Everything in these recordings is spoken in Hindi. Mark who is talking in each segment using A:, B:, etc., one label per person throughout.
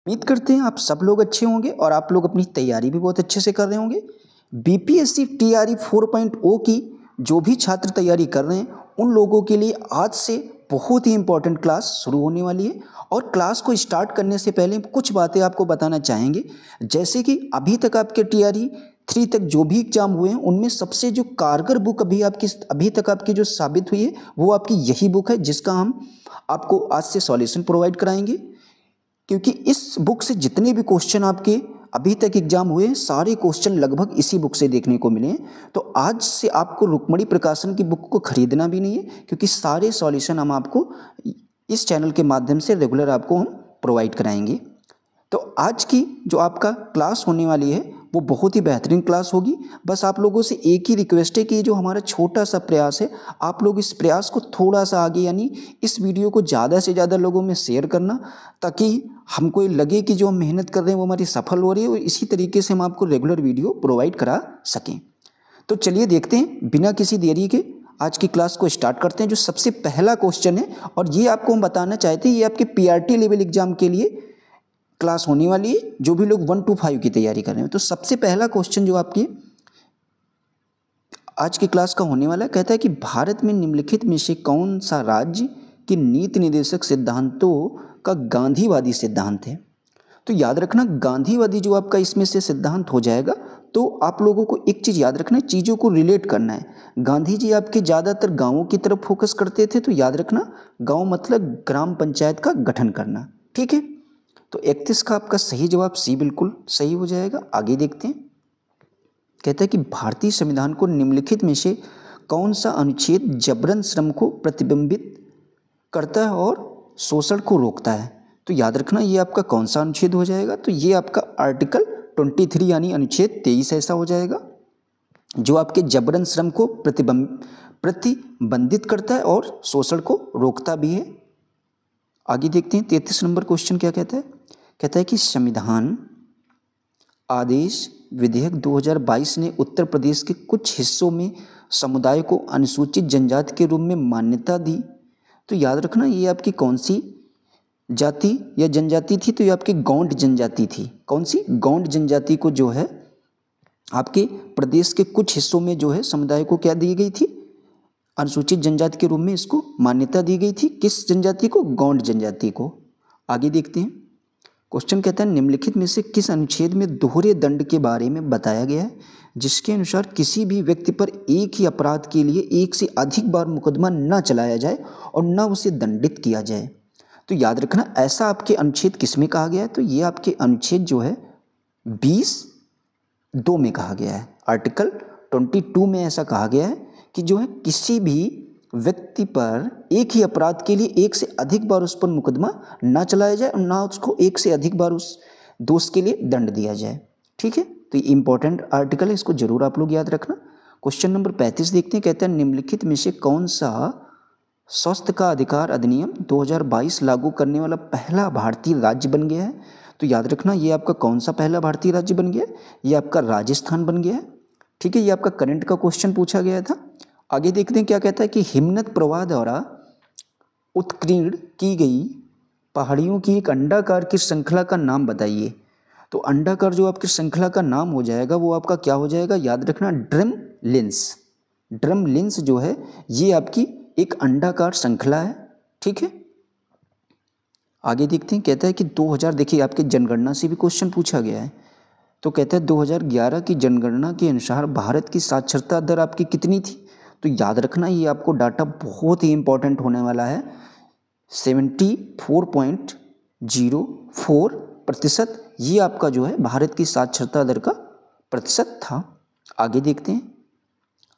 A: उम्मीद करते हैं आप सब लोग अच्छे होंगे और आप लोग अपनी तैयारी भी बहुत अच्छे से कर रहे होंगे। बीपीएससी टीआरई 4.0 की जो भी छात्र तैयारी कर रहे हैं उन लोगों के लिए आज से बहुत ही इंपॉर्टेंट क्लास शुरू होने वाली है। और क्लास को स्टार्ट करने से पहले कुछ बातें आपको बताना चाहेंगे, जैसे कि अभी तक आपके टीआरई 3 तक जो भी एग्जाम हुए हैं उनमें सबसे जो कारगर बुक अभी तक आपकी जो साबित हुई है वो आपकी यही बुक है, जिसका हम आपको आज से सॉल्यूशन प्रोवाइड कराएंगे। क्योंकि इस बुक से जितने भी क्वेश्चन आपके अभी तक एग्जाम हुए हैं सारे क्वेश्चन लगभग इसी बुक से देखने को मिले हैं। तो आज से आपको रुक्मणी प्रकाशन की बुक को खरीदना भी नहीं है, क्योंकि सारे सॉल्यूशन हम आपको इस चैनल के माध्यम से रेगुलर आपको हम प्रोवाइड कराएंगे। तो आज की जो आपका क्लास होने वाली है वो बहुत ही बेहतरीन क्लास होगी। बस आप लोगों से एक ही रिक्वेस्ट है कि जो हमारा छोटा सा प्रयास है आप लोग इस प्रयास को थोड़ा सा आगे, यानी इस वीडियो को ज़्यादा से ज़्यादा लोगों में शेयर करना, ताकि हमको ये लगे कि जो हम मेहनत कर रहे हैं वो हमारी सफल हो रही है और इसी तरीके से हम आपको रेगुलर वीडियो प्रोवाइड करा सकें। तो चलिए देखते हैं, बिना किसी देरी के आज की क्लास को स्टार्ट करते हैं। जो सबसे पहला क्वेश्चन है और ये आपको हम बताना चाहते हैं, ये आपके पीआरटी लेवल एग्जाम के लिए क्लास होने वाली है, जो भी लोग 1 to 5 की तैयारी कर रहे हैं। तो सबसे पहला क्वेश्चन जो आपकी आज की क्लास का होने वाला है, कहता है कि भारत में निम्नलिखित में से कौन सा राज्य के नीति निर्देशक सिद्धांतों का गांधीवादी सिद्धांत है। तो याद रखना, गांधीवादी जो आपका इसमें से सिद्धांत हो जाएगा, तो आप लोगों को एक चीज़ याद रखना है, चीज़ों को रिलेट करना है। गांधी जी आपके ज़्यादातर गाँवों की तरफ फोकस करते थे, तो याद रखना गाँव मतलब ग्राम पंचायत का गठन करना। ठीक है, तो 31 का आपका सही जवाब सी बिल्कुल सही हो जाएगा। आगे देखते हैं, कहता है कि भारतीय संविधान को निम्नलिखित में से कौन सा अनुच्छेद जबरन श्रम को प्रतिबिंबित करता है और शोषण को रोकता है। तो याद रखना ये आपका कौन सा अनुच्छेद हो जाएगा, तो ये आपका आर्टिकल 23 यानी अनुच्छेद 23 ऐसा हो जाएगा, जो आपके जबरन श्रम को प्रतिबंधित करता है और शोषण को रोकता भी है। आगे देखते हैं 33 नंबर क्वेश्चन क्या कहता है। कहता है कि संविधान आदेश विधेयक 2022 ने उत्तर प्रदेश के कुछ हिस्सों में समुदाय को अनुसूचित जनजाति के रूप में मान्यता दी। तो याद रखना ये आपकी कौन सी जाति या जनजाति थी, तो ये आपकी गौंड जनजाति थी। कौन सी? गौंड जनजाति को जो है आपके प्रदेश के कुछ हिस्सों में जो है समुदाय को क्या दी गई थी, अनुसूचित जनजाति के रूप में इसको मान्यता दी गई थी। किस जनजाति को? गौंड जनजाति को। आगे देखते हैं, क्वेश्चन कहता है निम्नलिखित में से किस अनुच्छेद में दोहरे दंड के बारे में बताया गया है, जिसके अनुसार किसी भी व्यक्ति पर एक ही अपराध के लिए एक से अधिक बार मुकदमा न चलाया जाए और न उसे दंडित किया जाए। तो याद रखना ऐसा आपके अनुच्छेद किस में कहा गया है, तो ये आपके अनुच्छेद जो है 20(2) में कहा गया है। आर्टिकल 22 में ऐसा कहा गया है कि जो है किसी भी व्यक्ति पर एक ही अपराध के लिए एक से अधिक बार उस पर मुकदमा ना चलाया जाए और ना उसको एक से अधिक बार उस दोष के लिए दंड दिया जाए। ठीक है, तो ये इंपॉर्टेंट आर्टिकल है, इसको जरूर आप लोग याद रखना। क्वेश्चन नंबर 35 देखते हैं, कहते हैं निम्नलिखित में से कौन सा स्वास्थ्य का अधिकार अधिनियम 2022 लागू करने वाला पहला भारतीय राज्य बन गया है। तो याद रखना ये आपका कौन सा पहला भारतीय राज्य बन गया है, ये आपका राजस्थान बन गया है। ठीक है, ये आपका करंट का क्वेश्चन पूछा गया था। आगे देखते हैं क्या कहता है कि हिमनद प्रवाह द्वारा उत्कीर्ण की गई पहाड़ियों की एक अंडाकार की श्रृंखला का नाम बताइए। तो अंडाकार जो आपकी श्रृंखला का नाम हो जाएगा वो आपका क्या हो जाएगा, याद रखना ड्रमलिंस। ड्रमलिंस जो है ये आपकी एक अंडाकार श्रृंखला है। ठीक है, आगे देखते हैं, कहता है कि 2000, देखिए आपके जनगणना से भी क्वेश्चन पूछा गया है। तो कहता है 2011 की जनगणना के अनुसार भारत की साक्षरता दर आपकी कितनी थी। तो याद रखना ये आपको डाटा बहुत ही इंपॉर्टेंट होने वाला है, 74.04%। ये आपका जो है भारत की साक्षरता दर का प्रतिशत था। आगे देखते हैं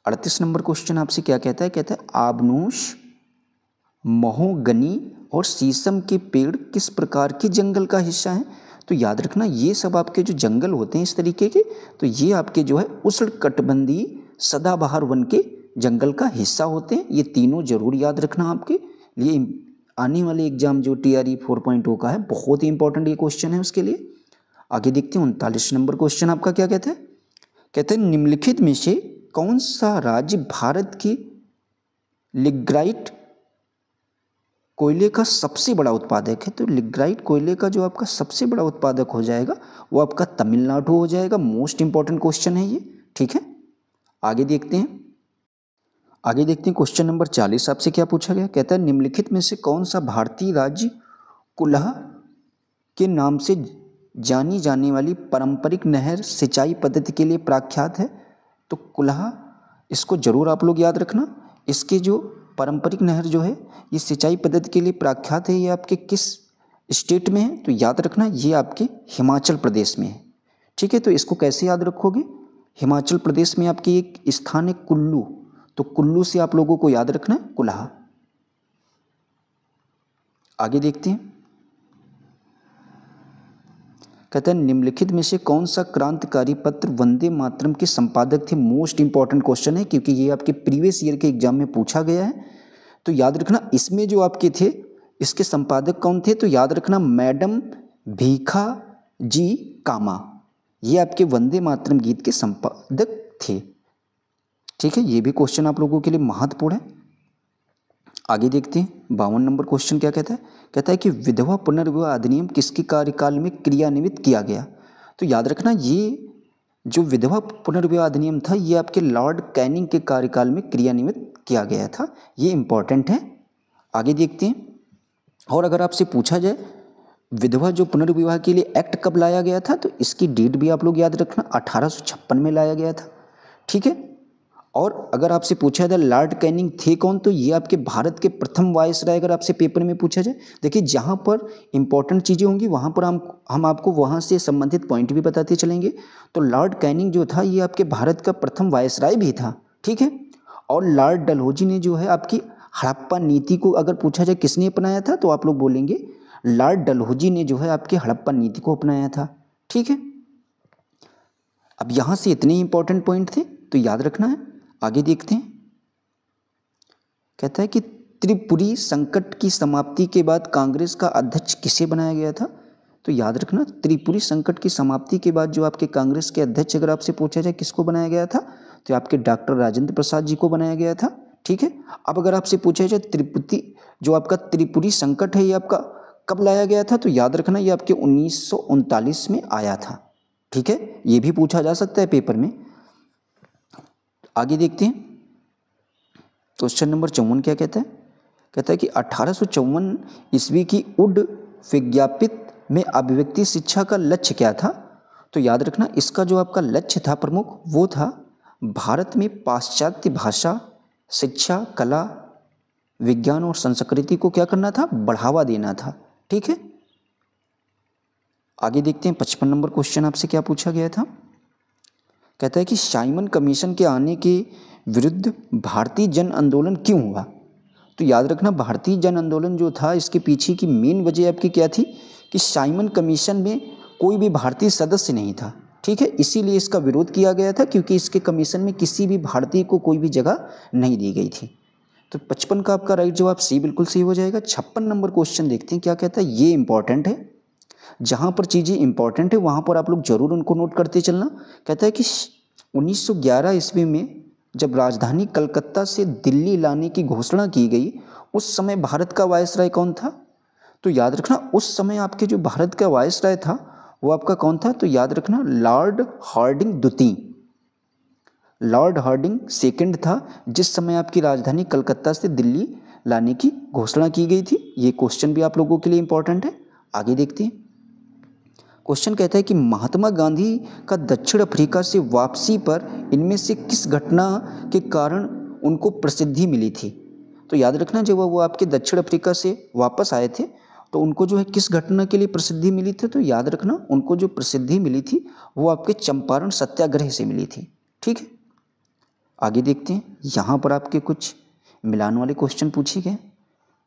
A: 38 नंबर क्वेश्चन आपसे क्या कहता है। कहता है आबनूस, महोगनी और शीशम के पेड़ किस प्रकार के जंगल का हिस्सा हैं। तो याद रखना ये सब आपके जो जंगल होते हैं इस तरीके के, तो ये आपके जो है उष्णकटिबंधीय सदाबहार वन के जंगल का हिस्सा होते हैं। ये तीनों जरूर याद रखना आपके लिए, आने वाले एग्जाम जो टीआरई 4.0 का है बहुत ही इंपॉर्टेंट ये क्वेश्चन है उसके लिए। आगे देखते हैं 39 नंबर क्वेश्चन आपका क्या कहता है। कहते हैं निम्नलिखित में से कौन सा राज्य भारत की लिग्राइट कोयले का सबसे बड़ा उत्पादक है, तो लिग्नाइट कोयले का जो आपका सबसे बड़ा उत्पादक हो जाएगा वो आपका तमिलनाडु हो जाएगा। मोस्ट इंपॉर्टेंट क्वेश्चन है ये, ठीक है। आगे देखते हैं क्वेश्चन नंबर 40 आपसे क्या पूछा गया। कहता है निम्नलिखित में से कौन सा भारतीय राज्य कुल्हा के नाम से जानी जाने वाली पारंपरिक नहर सिंचाई पद्धति के लिए प्रख्यात है। तो कुल्हा, इसको जरूर आप लोग याद रखना। इसके जो पारंपरिक नहर जो है ये सिंचाई पद्धति के लिए प्रख्यात है, ये आपके किस स्टेट में है, तो याद रखना ये आपके हिमाचल प्रदेश में है, ठीक है। तो इसको कैसे याद रखोगे, हिमाचल प्रदेश में आपकी एक स्थान है कुल्लू, तो कुल्लू से आप लोगों को याद रखना है कुल्हा। आगे देखते हैं। कहता है निम्नलिखित में से कौन सा क्रांतिकारी पत्र वंदे मातरम के संपादक थे। मोस्ट इंपॉर्टेंट क्वेश्चन है क्योंकि ये आपके प्रीवियस ईयर के एग्जाम में पूछा गया है, तो याद रखना इसमें जो आपके थे इसके संपादक कौन थे, तो याद रखना मैडम भीखा जी कामा, ये आपके वंदे मातरम गीत के संपादक थे, ठीक है। ये भी क्वेश्चन आप लोगों के लिए महत्वपूर्ण है। आगे देखते हैं 52 नंबर क्वेश्चन क्या कहता है। कहता है कि विधवा पुनर्विवाह अधिनियम किसके कार्यकाल में क्रियान्वित किया गया। तो याद रखना ये जो विधवा पुनर्विवाह अधिनियम था ये आपके लॉर्ड कैनिंग के कार्यकाल में क्रियान्वित किया गया था, ये इंपॉर्टेंट है। आगे देखते हैं। और अगर आपसे पूछा जाए विधवा जो पुनर्विवाह के लिए एक्ट कब लाया गया था, तो इसकी डेट भी आप लोग याद रखना 1856 में लाया गया था, ठीक है। और अगर आपसे पूछा जाए लॉर्ड कैनिंग थे कौन, तो ये आपके भारत के प्रथम वायसराय अगर आपसे पेपर में पूछा जाए। देखिए जहाँ पर इंपॉर्टेंट चीज़ें होंगी वहाँ पर हम आपको वहाँ से संबंधित पॉइंट भी बताते चलेंगे। तो लॉर्ड कैनिंग जो था ये आपके भारत का प्रथम वायसराय भी था, ठीक है। और लॉर्ड डलहौजी ने जो है आपकी हड़प्पा नीति को अगर पूछा जाए किसने अपनाया था, तो आप लोग बोलेंगे लॉर्ड डलहौजी ने जो है आपकी हड़प्पा नीति को अपनाया था, ठीक है। अब यहाँ से इतने इंपॉर्टेंट पॉइंट थे तो याद रखना है। आगे देखते हैं। कहता है कि त्रिपुरी संकट की समाप्ति के बाद कांग्रेस का अध्यक्ष किसे बनाया गया था। तो याद रखना त्रिपुरी संकट की समाप्ति के बाद जो आपके कांग्रेस के अध्यक्ष अगर आपसे पूछा जाए किसको बनाया गया था, तो आपके डॉक्टर राजेंद्र प्रसाद जी को बनाया गया था, ठीक है। अब अगर आपसे पूछा जाए त्रिपुरी संकट है ये आपका कब लाया गया था, तो याद रखना ये आपके 1939 में आया था, ठीक है। ये भी पूछा जा सकता है पेपर में। आगे देखते हैं। क्वेश्चन नंबर 54 क्या कहता है। कहता है कि 1854 ईस्वी की उड विज्ञापित में अभिव्यक्ति शिक्षा का लक्ष्य क्या था। तो याद रखना इसका जो आपका लक्ष्य था प्रमुख वो था भारत में पाश्चात्य भाषा, शिक्षा, कला, विज्ञान और संस्कृति को क्या करना था, बढ़ावा देना था, ठीक है। आगे देखते हैं 55 नंबर क्वेश्चन आपसे क्या पूछा गया था। कहता है कि साइमन कमीशन के आने के विरुद्ध भारतीय जन आंदोलन क्यों हुआ। तो याद रखना भारतीय जन आंदोलन जो था इसके पीछे की मेन वजह आपकी क्या थी कि साइमन कमीशन में कोई भी भारतीय सदस्य नहीं था, ठीक है। इसीलिए इसका विरोध किया गया था क्योंकि इसके कमीशन में किसी भी भारतीय को कोई भी जगह नहीं दी गई थी। तो 55 का आपका राइट जवाब सी बिल्कुल सही हो जाएगा। 56 नंबर क्वेश्चन देखते हैं क्या कहता है। ये इंपॉर्टेंट है, जहाँ पर चीज़ें इंपॉर्टेंट है वहाँ पर आप लोग जरूर उनको नोट करते चलना। कहता है कि 1911 ईस्वी में जब राजधानी कलकत्ता से दिल्ली लाने की घोषणा की गई उस समय भारत का वायसराय कौन था। तो याद रखना उस समय आपके जो भारत का वायसराय था वो आपका कौन था, तो याद रखना लॉर्ड हार्डिंग द्वितीय, लॉर्ड हार्डिंग सेकंड था जिस समय आपकी राजधानी कलकत्ता से दिल्ली लाने की घोषणा की गई थी। ये क्वेश्चन भी आप लोगों के लिए इंपॉर्टेंट है। आगे देखते हैं। क्वेश्चन कहता है कि महात्मा गांधी का दक्षिण अफ्रीका से वापसी पर इनमें से किस घटना के कारण उनको प्रसिद्धि मिली थी। तो याद रखना जब वो आपके दक्षिण अफ्रीका से वापस आए थे तो उनको जो है किस घटना के लिए प्रसिद्धि मिली थी। तो याद रखना उनको जो प्रसिद्धि मिली थी वो आपके चंपारण सत्याग्रह से मिली थी, ठीक है। आगे देखते हैं। यहाँ पर आपके कुछ मिलान वाले क्वेश्चन पूछे गए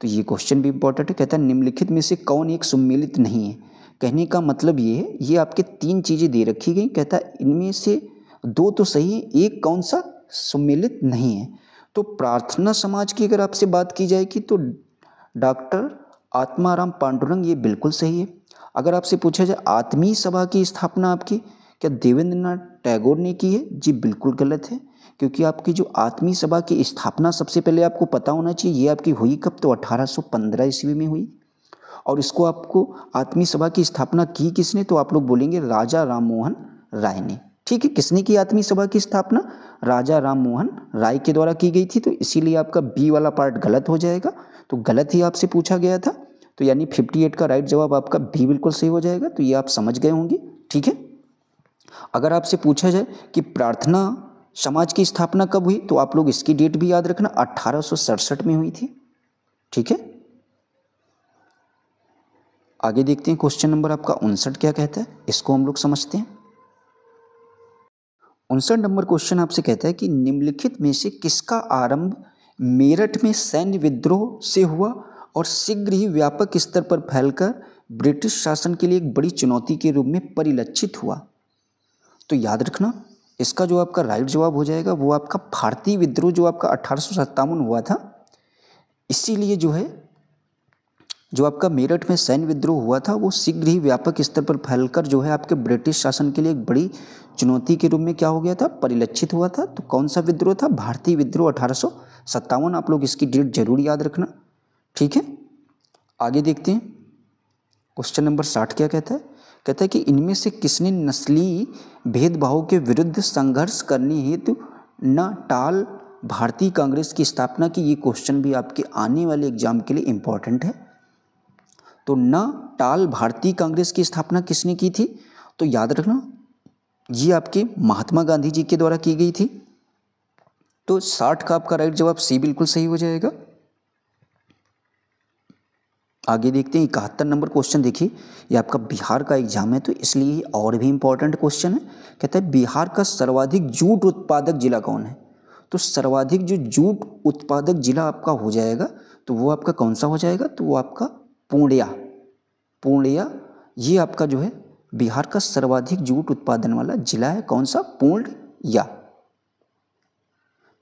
A: तो ये क्वेश्चन भी इंपॉर्टेंट है। कहता है निम्नलिखित में से कौन एक सुमेलित नहीं है। कहने का मतलब ये है ये आपके तीन चीज़ें दे रखी गई। कहता है इनमें से दो तो सही है, एक कौन सा सुमेलित नहीं है। तो प्रार्थना समाज की अगर आपसे बात की जाएगी तो डॉक्टर आत्माराम पांडुरंग ये बिल्कुल सही है। अगर आपसे पूछा जाए आत्मीय सभा की स्थापना आपकी क्या देवेंद्रनाथ टैगोर ने की है, जी बिल्कुल गलत है। क्योंकि आपकी जो आत्मीय सभा की स्थापना सबसे पहले आपको पता होना चाहिए, ये आपकी हुई कब, तो 1815 ईस्वी में हुई। और इसको आपको आत्मीय सभा की स्थापना की किसने, तो आप लोग बोलेंगे राजा राम मोहन राय ने। ठीक है, किसने की आत्मीय सभा की स्थापना, राजा राम मोहन राय के द्वारा की गई थी। तो इसीलिए आपका बी वाला पार्ट गलत हो जाएगा, तो गलत ही आपसे पूछा गया था। तो यानी 58 का राइट जवाब आपका बी बिल्कुल सही हो जाएगा। तो ये आप समझ गए होंगे। ठीक है, अगर आपसे पूछा जाए कि प्रार्थना समाज की स्थापना कब हुई, तो आप लोग इसकी डेट भी याद रखना, 1867 में हुई थी। ठीक है, आगे देखते हैं क्वेश्चन नंबर आपका 59 क्या कहता है, इसको हम लोग समझते हैं। 59 नंबर क्वेश्चन आपसे कहता है कि निम्नलिखित में से किसका आरंभ मेरठ में सैन्य विद्रोह से हुआ और शीघ्र ही व्यापक स्तर पर फैलकर ब्रिटिश शासन के लिए एक बड़ी चुनौती के रूप में परिलक्षित हुआ। तो याद रखना, इसका जो आपका राइट जवाब हो जाएगा वो आपका भारतीय विद्रोह जो आपका 1857 हुआ था। इसीलिए जो है जो आपका मेरठ में सैन्य विद्रोह हुआ था वो शीघ्र ही व्यापक स्तर पर फैलकर जो है आपके ब्रिटिश शासन के लिए एक बड़ी चुनौती के रूप में क्या हो गया था, परिलक्षित हुआ था। तो कौन सा विद्रोह था, भारतीय विद्रोह 1857। आप लोग इसकी डेट जरूर याद रखना। ठीक है, आगे देखते हैं क्वेश्चन नंबर 60 क्या कहता है। कहता है कि इनमें से किसने नस्लीय भेदभाव के विरुद्ध संघर्ष करने हेतु न टाल भारतीय कांग्रेस की स्थापना की। ये क्वेश्चन भी आपके आने वाले एग्जाम के लिए इंपॉर्टेंट है। तो न टाल भारतीय कांग्रेस की स्थापना किसने की थी, तो याद रखना ये आपके महात्मा गांधी जी के द्वारा की गई थी। तो 60 का आपका राइट जवाब सी बिल्कुल सही हो जाएगा। आगे देखते हैं 71 नंबर क्वेश्चन। देखिए ये आपका बिहार का एग्जाम है तो इसलिए ये और भी इंपॉर्टेंट क्वेश्चन है। कहता है बिहार का सर्वाधिक जूट उत्पादक जिला कौन है। तो सर्वाधिक जो जूट उत्पादक जिला आपका हो जाएगा तो वो आपका कौन सा हो जाएगा, तो वो आपका पूर्णिया ये आपका जो है बिहार का सर्वाधिक जूट उत्पादन वाला जिला है। कौन सा, पूर्णिया।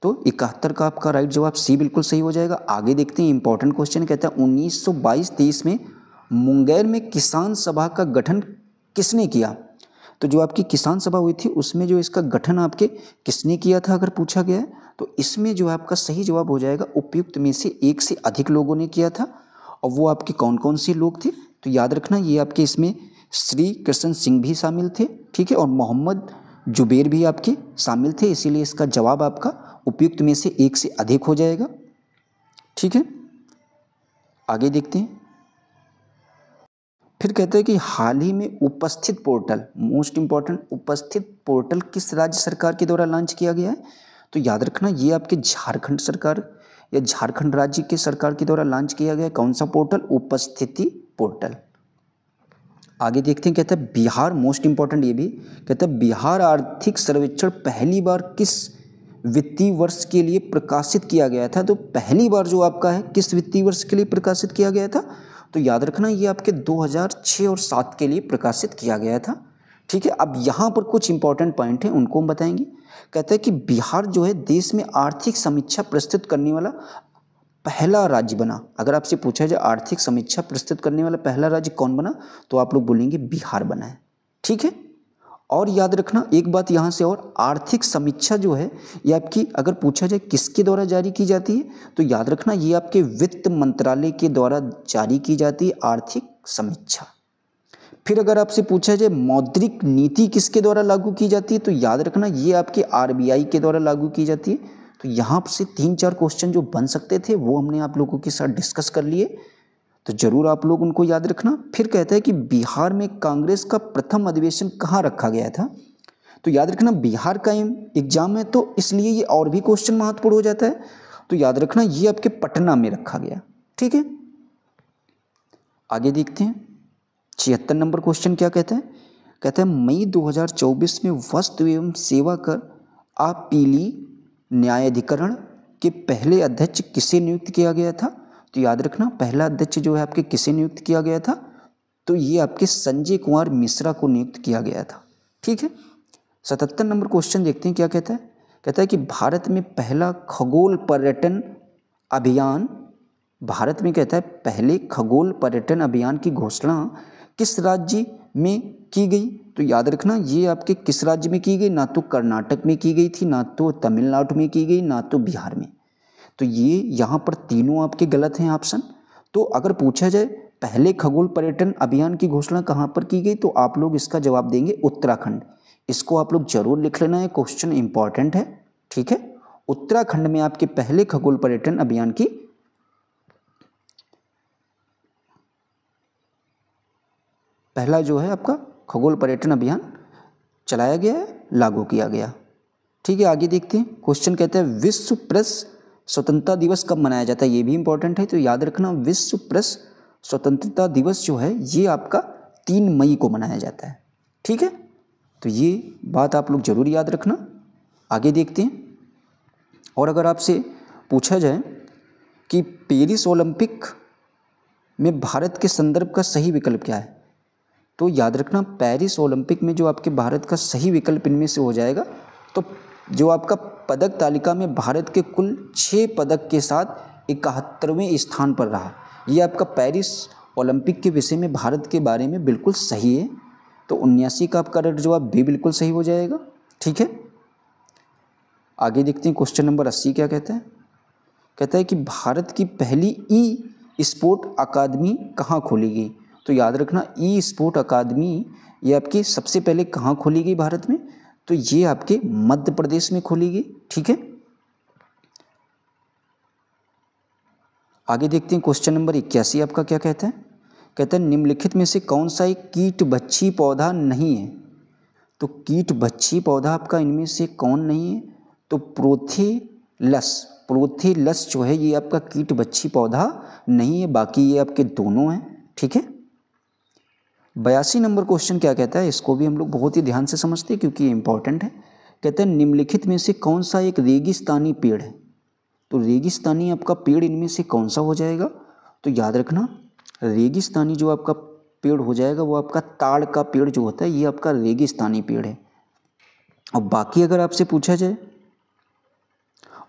A: तो 71 का आपका राइट जवाब सी बिल्कुल सही हो जाएगा। आगे देखते हैं इंपॉर्टेंट क्वेश्चन। कहता है 1922-23 में मुंगेर में किसान सभा का गठन किसने किया। तो जो आपकी किसान सभा हुई थी उसमें जो इसका गठन आपके किसने किया था अगर पूछा गया है, तो इसमें जो आपका सही जवाब हो जाएगा उपयुक्त में से एक से अधिक लोगों ने किया था। और वो आपके कौन कौन से लोग थे, तो याद रखना ये आपके इसमें श्री कृष्ण सिंह भी शामिल थे। ठीक है, और मोहम्मद जुबैर भी आपके शामिल थे। इसीलिए इसका जवाब आपका उपयुक्त में से एक से अधिक हो जाएगा। ठीक है, आगे देखते हैं। फिर कहते हैं कि हाल ही में उपस्थित पोर्टल, मोस्ट इंपॉर्टेंट, उपस्थित पोर्टल किस राज्य सरकार के द्वारा लॉन्च किया गया है। तो याद रखना ये आपके झारखंड सरकार या झारखंड राज्य के सरकार के द्वारा लॉन्च किया गया। कौन सा पोर्टल, उपस्थिति पोर्टल। आगे देखते हैं। कहता है बिहार, मोस्ट इंपॉर्टेंट ये भी, कहता है बिहार आर्थिक सर्वेक्षण पहली बार किस वित्तीय वर्ष के लिए प्रकाशित किया गया था। तो पहली बार जो आपका है किस वित्तीय वर्ष के लिए प्रकाशित किया गया था, तो याद रखना ये आपके 2006 और 7 के लिए प्रकाशित किया गया था। ठीक है, अब यहाँ पर कुछ इंपॉर्टेंट पॉइंट हैं उनको हम बताएंगे। कहता है कि बिहार जो है देश में आर्थिक समीक्षा प्रस्तुत करने वाला पहला राज्य बना। अगर आपसे पूछा जाए आर्थिक समीक्षा प्रस्तुत करने वाला पहला राज्य कौन बना, तो आप लोग बोलेंगे बिहार बना है। ठीक है, और याद रखना एक बात यहाँ से, और आर्थिक समीक्षा जो है ये आपकी अगर पूछा जाए किसके द्वारा जारी की जाती है, तो याद रखना ये आपके वित्त मंत्रालय के द्वारा जारी की जाती है आर्थिक समीक्षा। फिर अगर आपसे पूछा जाए मौद्रिक नीति किसके द्वारा लागू की जाती है, तो याद रखना ये आपके आरबीआई के द्वारा लागू की जाती है। तो यहाँ से 3-4 क्वेश्चन जो बन सकते थे वो हमने आप लोगों के साथ डिस्कस कर लिए, तो जरूर आप लोग उनको याद रखना। फिर कहता है कि बिहार में कांग्रेस का प्रथम अधिवेशन कहाँ रखा गया था। तो याद रखना बिहार का एग्जाम है तो इसलिए ये और भी क्वेश्चन महत्वपूर्ण हो जाता है। तो याद रखना ये आपके पटना में रखा गया। ठीक है, आगे देखते हैं 76 नंबर क्वेश्चन क्या कहता है। कहता है मई 2024 में वस्तु एवं सेवा कर अपीली न्यायाधिकरण के पहले अध्यक्ष किसे नियुक्त किया गया था। तो याद रखना पहला अध्यक्ष जो है आपके किसे नियुक्त किया गया था, तो ये आपके संजय कुमार मिश्रा को नियुक्त किया गया था। ठीक है, 77 नंबर क्वेश्चन देखते हैं क्या कहता है। कहता है कि भारत में पहला खगोल पर्यटन अभियान, भारत में कहता है पहले खगोल पर्यटन अभियान की घोषणा किस राज्य में की गई? तो याद रखना ये आपके किस राज्य में की गई? ना तो कर्नाटक में की गई थी, ना तो तमिलनाडु में की गई, ना तो बिहार में। तो ये यहाँ पर तीनों आपके गलत हैं ऑप्शन। तो अगर पूछा जाए पहले खगोल पर्यटन अभियान की घोषणा कहाँ पर की गई, तो आप लोग इसका जवाब देंगे उत्तराखंड। इसको आप लोग जरूर लिख लेना है, क्वेश्चन इंपॉर्टेंट है, ठीक है। उत्तराखंड में आपके पहले खगोल पर्यटन अभियान की पहला जो है आपका खगोल पर्यटन अभियान चलाया गया है, लागू किया गया, ठीक है। आगे देखते हैं, क्वेश्चन कहता है विश्व प्रेस स्वतंत्रता दिवस कब मनाया जाता है? ये भी इंपॉर्टेंट है। तो याद रखना विश्व प्रेस स्वतंत्रता दिवस जो है ये आपका 3 मई को मनाया जाता है, ठीक है। तो ये बात आप लोग जरूर याद रखना। आगे देखते हैं, और अगर आपसे पूछा जाए कि पेरिस ओलंपिक में भारत के संदर्भ का सही विकल्प क्या है, तो याद रखना पेरिस ओलंपिक में जो आपके भारत का सही विकल्प इनमें से हो जाएगा, तो जो आपका पदक तालिका में भारत के कुल 6 पदक के साथ 71वें स्थान पर रहा। ये आपका पेरिस ओलंपिक के विषय में भारत के बारे में बिल्कुल सही है। तो 79 का आपका करेक्ट जवाब भी बिल्कुल सही हो जाएगा, ठीक है। आगे देखते हैं, क्वेश्चन नंबर 80 क्या कहता है? कहता है कि भारत की पहली ई स्पोर्ट अकादमी कहाँ खोली गई? तो याद रखना ई स्पोर्ट अकादमी ये आपकी सबसे पहले कहाँ खोली गई भारत में? तो ये आपके मध्य प्रदेश में खोली गई, ठीक है। आगे देखते हैं, क्वेश्चन नंबर 81 आपका क्या कहता है? कहता है निम्नलिखित में से कौन सा एक कीट बच्छी पौधा नहीं है? तो कीट बच्छी पौधा आपका इनमें से कौन नहीं है? तो प्रोथेलस जो है ये आपका कीट बच्छी पौधा नहीं है, बाकी ये आपके दोनों हैं, ठीक है। 82 नंबर क्वेश्चन क्या कहता है? इसको भी हम लोग बहुत ही ध्यान से समझते हैं क्योंकि ये इंपॉर्टेंट है। कहते हैं निम्नलिखित में से कौन सा एक रेगिस्तानी पेड़ है? तो रेगिस्तानी आपका पेड़ इनमें से कौन सा हो जाएगा? तो याद रखना रेगिस्तानी जो आपका पेड़ हो जाएगा वो आपका ताड़ का पेड़ जो होता है ये आपका रेगिस्तानी पेड़ है। और बाकी अगर आपसे पूछा जाए,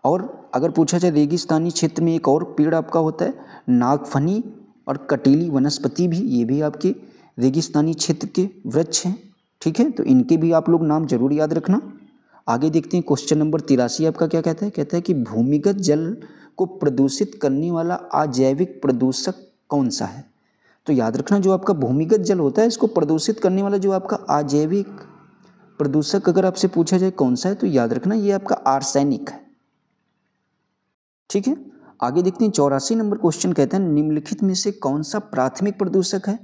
A: और अगर पूछा जाए रेगिस्तानी क्षेत्र में एक और पेड़ आपका होता है नागफनी और कटीली वनस्पति भी, ये भी आपके रेगिस्तानी क्षेत्र के वृक्ष हैं, ठीक है। तो इनके भी आप लोग नाम जरूर याद रखना। आगे देखते हैं, क्वेश्चन नंबर 83 आपका क्या कहता है? कहता है कि भूमिगत जल को प्रदूषित करने वाला अजैविक प्रदूषक कौन सा है? तो याद रखना जो आपका भूमिगत जल होता है इसको प्रदूषित करने वाला जो आपका अजैविक प्रदूषक अगर आपसे पूछा जाए कौन सा है, तो याद रखना ये आपका आर्सेनिक है, ठीक है। आगे देखते हैं, 84 नंबर क्वेश्चन कहते हैं निम्नलिखित में से कौन सा प्राथमिक प्रदूषक है?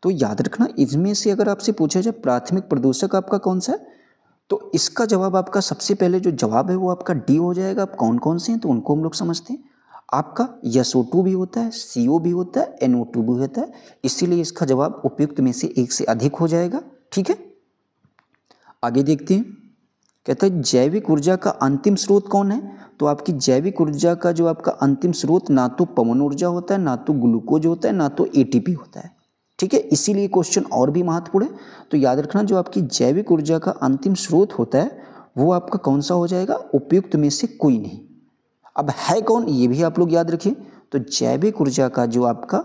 A: तो याद रखना इसमें से अगर आपसे पूछा जाए प्राथमिक प्रदूषक आपका कौन सा है, तो इसका जवाब आपका सबसे पहले जो जवाब है वो आपका डी हो जाएगा। आप कौन कौन से हैं तो उनको हम लोग समझते हैं। आपका SO2 भी होता है, CO भी होता है, NO2 भी होता है, इसीलिए इसका जवाब उपयुक्त में से एक से अधिक हो जाएगा, ठीक है। आगे देखते हैं, कहता है जैविक ऊर्जा का अंतिम स्रोत कौन है? तो आपकी जैविक ऊर्जा का जो आपका अंतिम स्रोत ना तो पवन ऊर्जा होता है, ना तो ग्लूकोज होता है, ना तो ATP होता है, ठीक है। इसीलिए क्वेश्चन और भी महत्वपूर्ण है। तो याद रखना जो आपकी जैविक ऊर्जा का अंतिम स्रोत होता है वो आपका कौन सा हो जाएगा? उपयुक्त में से कोई नहीं। अब है कौन ये भी आप लोग याद रखिए। तो जैविक ऊर्जा का जो आपका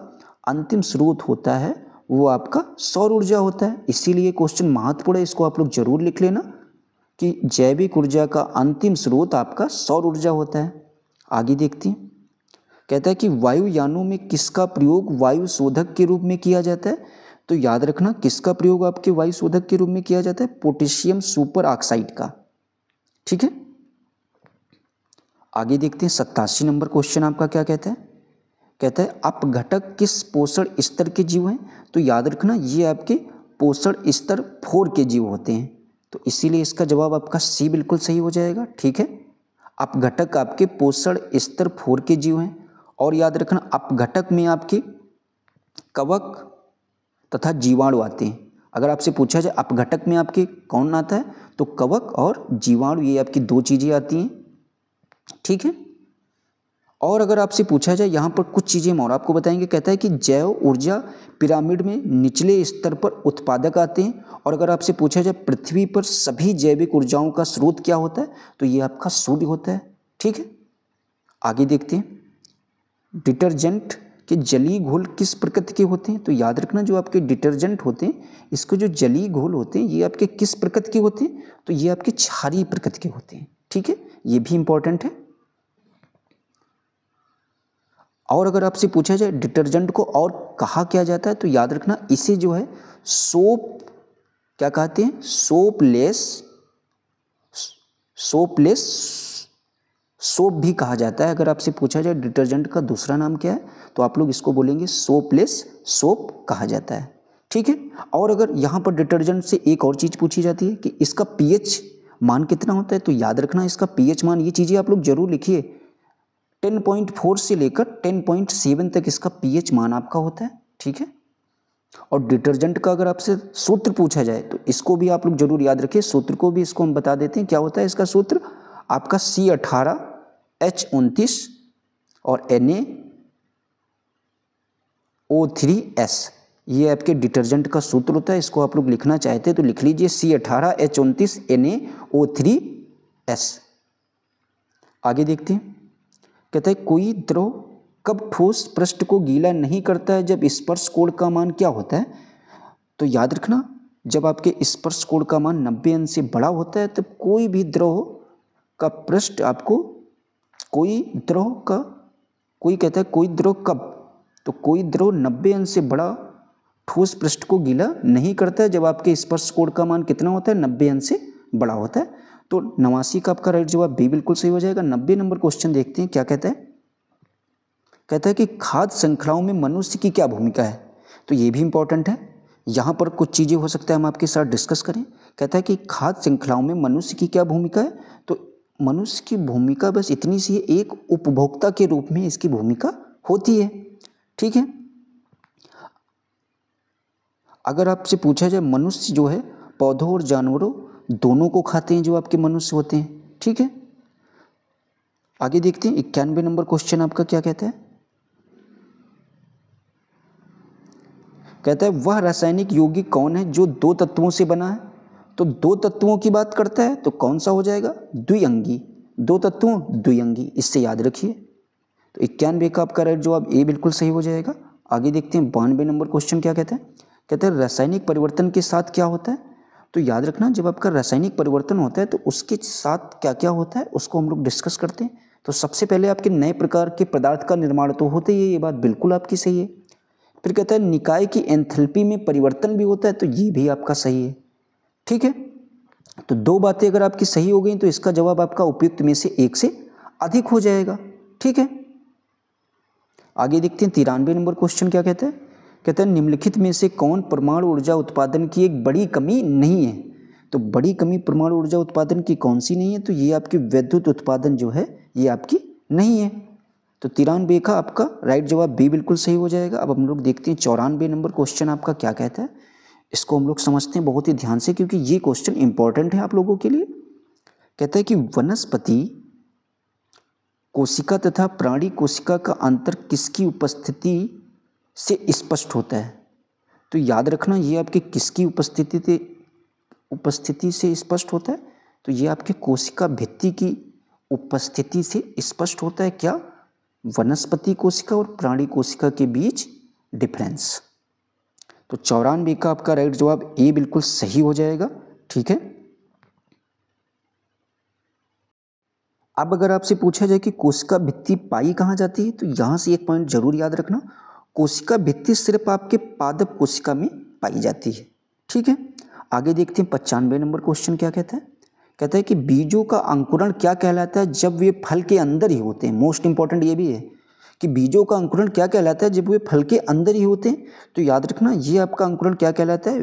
A: अंतिम स्रोत होता है वो आपका सौर ऊर्जा होता है, इसीलिए क्वेश्चन महत्वपूर्ण है। इसको आप लोग जरूर लिख लेना कि जैविक ऊर्जा का अंतिम स्रोत आपका सौर ऊर्जा होता है। आगे देखते हैं, कहता है कि वायुयानों में किसका प्रयोग वायु शोधक के रूप में किया जाता है? तो याद रखना किसका प्रयोग आपके वायु शोधक के रूप में किया जाता है? पोटेशियम सुपर ऑक्साइड का, ठीक है। आगे देखते हैं, 87 नंबर क्वेश्चन आपका क्या कहता है? कहता है अपघटक किस पोषण स्तर के जीव हैं? तो याद रखना ये आपके पोषण स्तर 4 के जीव होते हैं, तो इसीलिए इसका जवाब आपका C बिल्कुल सही हो जाएगा, ठीक है। अपघटक आपके पोषण स्तर 4 के जीव हैं। और याद रखना अपघटक में आपके कवक तथा जीवाणु आते हैं। अगर आपसे पूछा जाए अपघटक में आपके कौन आता है, तो कवक और जीवाणु, ये आपकी 2 चीज़ें आती हैं, ठीक है। और अगर आपसे पूछा जाए यहाँ पर कुछ चीज़ें हम और आपको बताएंगे। कहता है कि जैव ऊर्जा पिरामिड में निचले स्तर पर उत्पादक आते हैं। और अगर आपसे पूछा जाए पृथ्वी पर सभी जैविक ऊर्जाओं का स्रोत क्या होता है, तो ये आपका सूर्य होता है, ठीक है। आगे देखते हैं, डिटर्जेंट कि जलीय घोल किस प्रकृति के होते हैं, तो याद रखना जो आपके डिटर्जेंट होते हैं इसके जो जलीय घोल होते हैं ये आपके किस प्रकृति के होते हैं, तो ये आपके क्षारीय प्रकृति के होते हैं। ठीक है, ये भी इंपॉर्टेंट है। और अगर आपसे पूछा जाए डिटर्जेंट को और कहा क्या जाता है, तो याद रखना इसे जो है सोप क्या कहते हैं, सोपलेस सोप भी कहा जाता है। अगर आपसे पूछा जाए डिटर्जेंट का दूसरा नाम क्या है, तो आप लोग इसको बोलेंगे सोपलेस सोप कहा जाता है। ठीक है, और अगर यहाँ पर डिटर्जेंट से एक और चीज़ पूछी जाती है कि इसका पीएच मान कितना होता है, तो याद रखना इसका पीएच मान, ये चीज़ें आप लोग जरूर लिखिए, 10.4 से लेकर 10.7 तक इसका पीएच मान आपका होता है। ठीक है, और डिटर्जेंट का अगर आपसे सूत्र पूछा जाए तो इसको भी आप लोग जरूर याद रखिए, सूत्र को भी इसको हम बता देते हैं क्या होता है इसका सूत्र, आपका C18H29 और NaO3S, ये आपके डिटर्जेंट का सूत्र होता है। इसको आप लोग लिखना चाहते हैं तो लिख लीजिए C18H29 NaO3S। आगे देखते हैं, कहता है कोई द्रव कब ठोस पृष्ठ को गीला नहीं करता है जब स्पर्श कोण का मान क्या होता है, तो याद रखना जब आपके स्पर्श कोण का मान 90 अंश से बड़ा होता है तब कोई भी द्रव का पृष्ठ आपको कोई कहता है कोई द्रव कब, तो कोई द्रव 90 अंश से बड़ा ठोस पृष्ठ को गीला नहीं करता है जब आपके स्पर्श कोण का मान कितना होता है, 90 अंश से बड़ा होता है। तो 89 का आपका राइट जवाब बी बिल्कुल सही हो जाएगा। 90 नंबर क्वेश्चन देखते हैं क्या कहता है, कहता है कि खाद्य श्रृंखलाओं में मनुष्य की क्या भूमिका है, तो ये भी इंपॉर्टेंट है। यहाँ पर कुछ चीज़ें हो सकता है हम आपके साथ डिस्कस करें। कहता है कि खाद्य श्रृंखलाओं में मनुष्य की क्या भूमिका है, तो मनुष्य की भूमिका बस इतनी सी है, एक उपभोक्ता के रूप में इसकी भूमिका होती है। ठीक है, अगर आपसे पूछा जाए मनुष्य जो है पौधों और जानवरों दोनों को खाते हैं जो आपके मनुष्य होते हैं। ठीक है, आगे देखते हैं 91 नंबर क्वेश्चन आपका क्या कहता है, कहता है वह रासायनिक यौगिक कौन है जो 2 तत्वों से बना है, तो 2 तत्वों की बात करता है तो कौन सा हो जाएगा, द्विअंगी, 2 तत्वों द्विअंगी, इससे याद रखिए। तो 91 का आपका राइट जवाब ए बिल्कुल सही हो जाएगा। आगे देखते हैं 92 नंबर क्वेश्चन क्या कहता है, कहता है रासायनिक परिवर्तन के साथ क्या होता है, तो याद रखना जब आपका रासायनिक परिवर्तन होता है तो उसके साथ क्या क्या होता है उसको हम लोग डिस्कस करते हैं। तो सबसे पहले आपके नए प्रकार के पदार्थ का निर्माण तो होता ही है, ये बात बिल्कुल आपकी सही है। फिर कहता है निकाय की एंथैल्पी में परिवर्तन भी होता है, तो ये भी आपका सही है। ठीक है, तो 2 बातें अगर आपकी सही हो गई तो इसका जवाब आपका उपयुक्त में से एक से अधिक हो जाएगा। ठीक है, आगे देखते हैं 93 नंबर क्वेश्चन क्या कहता है, कहता है निम्नलिखित में से कौन परमाणु ऊर्जा उत्पादन की एक बड़ी कमी नहीं है, तो बड़ी कमी परमाणु ऊर्जा उत्पादन की कौन सी नहीं है, तो ये आपकी विद्युत उत्पादन जो है ये आपकी नहीं है। तो 93 का आपका राइट जवाब बी बिल्कुल सही हो जाएगा। अब हम लोग देखते हैं 94 नंबर क्वेश्चन आपका क्या कहता है, इसको हम लोग समझते हैं बहुत ही ध्यान से क्योंकि ये क्वेश्चन इंपॉर्टेंट है आप लोगों के लिए। कहता है कि वनस्पति कोशिका तथा प्राणी कोशिका का अंतर किसकी उपस्थिति से स्पष्ट होता है, तो याद रखना ये आपके किसकी उपस्थिति से स्पष्ट होता है, तो ये आपके कोशिका भित्ति की उपस्थिति से स्पष्ट होता है। क्या, वनस्पति कोशिका और प्राणी कोशिका के बीच डिफरेंस। तो 94 का आपका राइट जवाब ए बिल्कुल सही हो जाएगा। ठीक है, अब अगर आपसे पूछा जाए कि कोशिका भित्ति पाई कहाँ जाती है, तो यहाँ से एक पॉइंट जरूर याद रखना, कोशिका भित्ति सिर्फ आपके पादप कोशिका में पाई जाती है। ठीक है, आगे देखते हैं 95 नंबर क्वेश्चन क्या कहता है, कहता है कि बीजों का अंकुरण क्या कहलाता है जब वे फल के अंदर ही होते हैं। मोस्ट इंपॉर्टेंट ये भी है कि बीजों का अंकुरण क्या कहलाता है जब वे फल के अंदर ही होते हैं, तो याद रखना ये आपका अंकुरण क्या कहलाता है,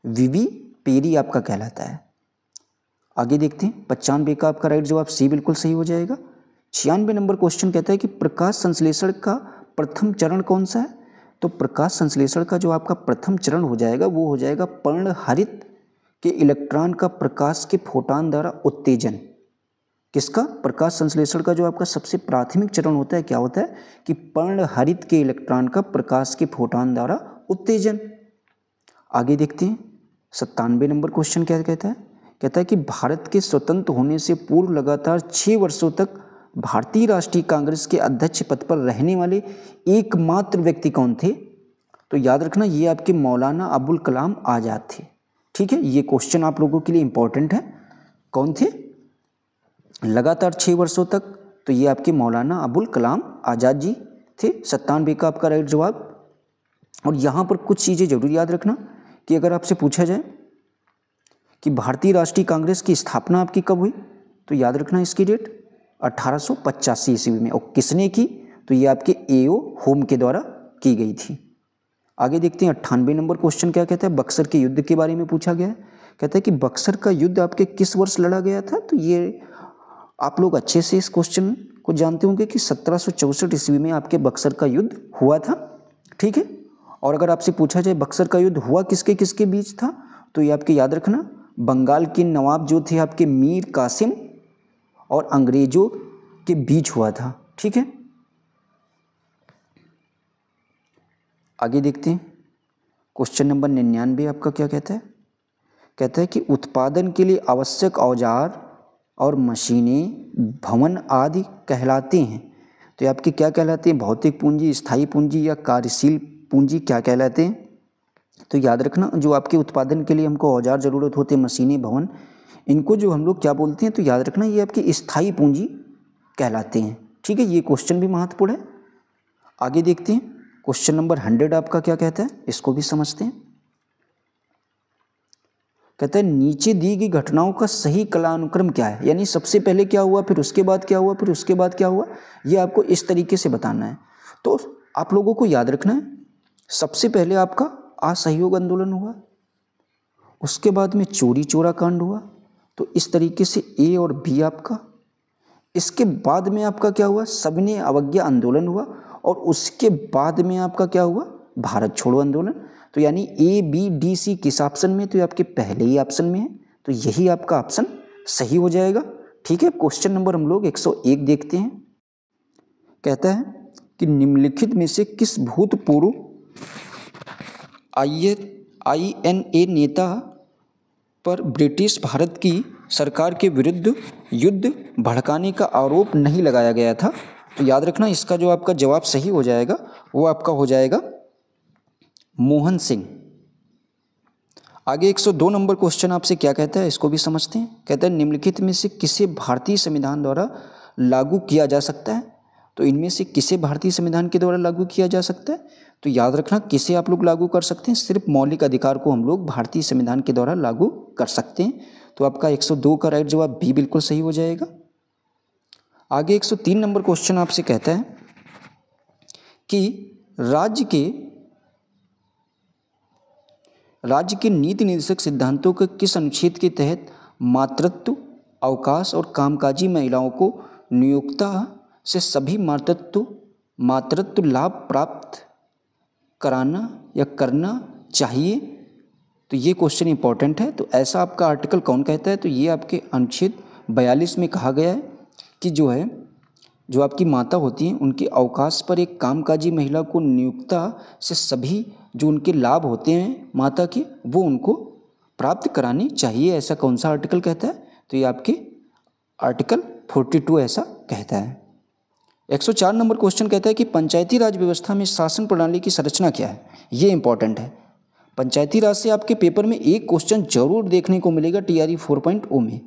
A: विविपेरी आपका कहलाता है। आगे देखते हैं 95 का आपका राइट जवाब सी बिल्कुल सही हो जाएगा। 96 नंबर क्वेश्चन कहता है कि प्रकाश संश्लेषण का प्रथम चरण कौन सा है, तो प्रकाश संश्लेषण का जो आपका प्रथम चरण हो जाएगा वो हो जाएगा पर्णहरित के इलेक्ट्रॉन का प्रकाश के फोटॉन द्वारा उत्तेजन। किसका, प्रकाश संश्लेषण का जो आपका सबसे प्राथमिक चरण होता है क्या होता है कि पर्णहरित के इलेक्ट्रॉन का प्रकाश के फोटॉन द्वारा उत्तेजन। आगे देखते हैं 97 नंबर क्वेश्चन क्या कहता है, कहता है कि भारत के स्वतंत्र होने से पूर्व लगातार 6 वर्षों तक भारतीय राष्ट्रीय कांग्रेस के अध्यक्ष पद पर रहने वाले एकमात्र व्यक्ति कौन थे? तो याद रखना ये आपके मौलाना अबुल कलाम आज़ाद थे। ठीक है, ये क्वेश्चन आप लोगों के लिए इंपॉर्टेंट है। कौन थे लगातार 6 वर्षों तक? तो ये आपके मौलाना अबुल कलाम आज़ाद जी थे। 97 का आपका राइट जवाब। और यहाँ पर कुछ चीज़ें जरूर याद रखना कि अगर आपसे पूछा जाए कि भारतीय राष्ट्रीय कांग्रेस की स्थापना आपकी कब हुई, तो याद रखना इसकी डेट 1885 ईस्वी में। और किसने की? तो ये आपके एओ होम के द्वारा की गई थी। आगे देखते हैं 98 नंबर क्वेश्चन क्या कहता है। बक्सर के युद्ध के बारे में पूछा गया है। कहता है कि बक्सर का युद्ध आपके किस वर्ष लड़ा गया था? तो ये आप लोग अच्छे से इस क्वेश्चन को जानते होंगे कि 1764 ईस्वी में आपके बक्सर का युद्ध हुआ था। ठीक है, और अगर आपसे पूछा जाए बक्सर का युद्ध हुआ किसके किसके बीच था, तो ये आपके याद रखना बंगाल के नवाब जो थे आपके मीर कासिम और अंग्रेजों के बीच हुआ था। ठीक है, आगे देखते हैं क्वेश्चन नंबर 99 आपका क्या कहता है। कहता है कि उत्पादन के लिए आवश्यक औजार और मशीनें भवन आदि कहलाते हैं। तो ये आपके क्या कहलाते हैं? भौतिक पूंजी, स्थायी पूंजी या कार्यशील पूंजी क्या कहलाते हैं? तो याद रखना जो आपके उत्पादन के लिए हमको औजार ज़रूरत होते हैं, मशीनें, भवन, इनको जो हम लोग क्या बोलते हैं? तो याद रखना ये आपकी स्थायी पूंजी कहलाते हैं। ठीक है, ये क्वेश्चन भी महत्वपूर्ण है। आगे देखते हैं क्वेश्चन नंबर 100 आपका क्या कहता है, इसको भी समझते हैं। कहता है नीचे दी गई घटनाओं का सही कालानुक्रम क्या है, यानी सबसे पहले क्या हुआ, फिर उसके बाद क्या हुआ, फिर उसके बाद क्या हुआ, ये आपको इस तरीके से बताना है। तो आप लोगों को याद रखना है सबसे पहले आपका असहयोग आंदोलन हुआ, उसके बाद में चोरी चोरा कांड हुआ, तो इस तरीके से ए और बी आपका। इसके बाद में आपका क्या हुआ? सविनय अवज्ञा आंदोलन हुआ, और उसके बाद में आपका क्या हुआ? भारत छोड़ो आंदोलन। तो यानी ए बी डी सी किस ऑप्शन में? तो ये आपके पहले ही ऑप्शन में है, तो यही आपका ऑप्शन सही हो जाएगा। ठीक है, क्वेश्चन नंबर हम लोग 101 देखते हैं। कहता है कि निम्नलिखित में से किस भूतपूर्व INA नेता पर ब्रिटिश भारत की सरकार के विरुद्ध युद्ध भड़काने का आरोप नहीं लगाया गया था? तो याद रखना इसका जो आपका जवाब सही हो जाएगा वो आपका हो जाएगा मोहन सिंह। आगे 102 नंबर क्वेश्चन आपसे क्या कहता है, इसको भी समझते हैं। कहता है निम्नलिखित में से किसे भारतीय संविधान द्वारा लागू किया जा सकता है? तो इनमें से किसे भारतीय संविधान के द्वारा लागू किया जा सकता है? तो याद रखना किसे आप लोग लागू कर सकते हैं? सिर्फ मौलिक अधिकार को हम लोग भारतीय संविधान के द्वारा लागू कर सकते हैं। तो आपका 102 का राइट जवाब बी बिल्कुल सही हो जाएगा। आगे 103 नंबर क्वेश्चन आपसे कहता है कि राज्य के नीति निर्देशक सिद्धांतों के किस अनुच्छेद के तहत मातृत्व, अवकाश और कामकाजी महिलाओं को नियोक्ता से सभी मातृत्व लाभ प्राप्त कराना या करना चाहिए? तो ये क्वेश्चन इंपॉर्टेंट है। तो ऐसा आपका आर्टिकल कौन कहता है? तो ये आपके अनुच्छेद 42 में कहा गया है कि जो आपकी माता होती हैं उनके अवकाश पर एक कामकाजी महिला को नियोक्ता से सभी जो उनके लाभ होते हैं माता के वो उनको प्राप्त करानी चाहिए। ऐसा कौन सा आर्टिकल कहता है? तो ये आपके आर्टिकल 42 ऐसा कहता है। 104 नंबर क्वेश्चन कहता है कि पंचायती राज व्यवस्था में शासन प्रणाली की संरचना क्या है? ये इंपॉर्टेंट है। पंचायती राज से आपके पेपर में एक क्वेश्चन जरूर देखने को मिलेगा TRE 4.0 में।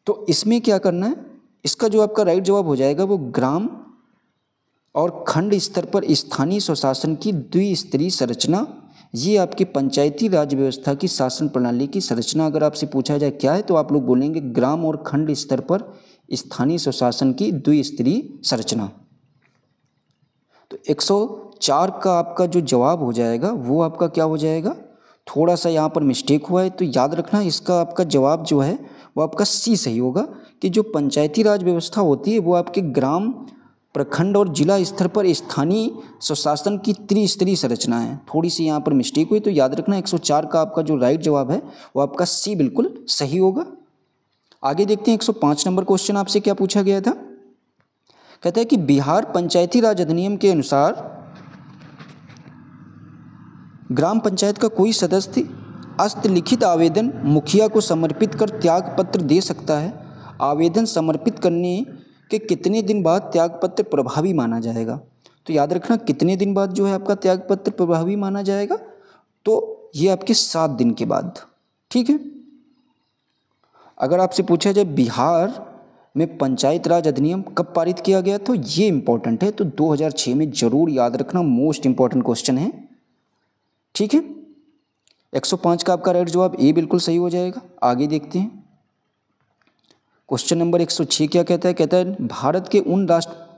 A: तो इसमें क्या करना है, इसका जो आपका राइट जवाब हो जाएगा वो ग्राम और खंड स्तर पर स्थानीय स्वशासन की द्विस्तरीय संरचना, ये आपकी पंचायती राज व्यवस्था की शासन प्रणाली की संरचना अगर आपसे पूछा जाए क्या है तो आप लोग बोलेंगे ग्राम और खंड स्तर पर स्थानीय स्वशासन की द्विस्तरीय संरचना। तो 104 का आपका जो जवाब हो जाएगा वो आपका क्या हो जाएगा, थोड़ा सा यहाँ पर मिस्टेक हुआ है तो याद रखना इसका आपका जवाब जो है वो आपका सी सही होगा कि जो पंचायती राज व्यवस्था होती है वो आपके ग्राम, प्रखंड और जिला स्तर पर स्थानीय स्वशासन की त्रिस्तरीय संरचना है। थोड़ी सी यहाँ पर मिस्टेक हुई तो याद रखना 104 का आपका जो राइट जवाब है वो आपका सी बिल्कुल सही होगा। आगे देखते हैं 105 नंबर क्वेश्चन आपसे क्या पूछा गया था। कहता है कि बिहार पंचायती राज अधिनियम के अनुसार ग्राम पंचायत का कोई सदस्य हस्तलिखित आवेदन मुखिया को समर्पित कर त्याग पत्र दे सकता है। आवेदन समर्पित करने कि कितने दिन बाद त्यागपत्र प्रभावी माना जाएगा। तो याद रखना कितने दिन बाद जो है आपका त्यागपत्र प्रभावी माना जाएगा, तो ये आपके 7 दिन के बाद। ठीक है। अगर आपसे पूछा जाए बिहार में पंचायत राज अधिनियम कब पारित किया गया, तो ये इंपॉर्टेंट है, तो 2006 में जरूर याद रखना, मोस्ट इंपॉर्टेंट क्वेश्चन है। ठीक है। 105 का आपका राइट जवाब ए बिल्कुल सही हो जाएगा। आगे देखते हैं क्वेश्चन नंबर 106 क्या कहता है। कहता है भारत के उन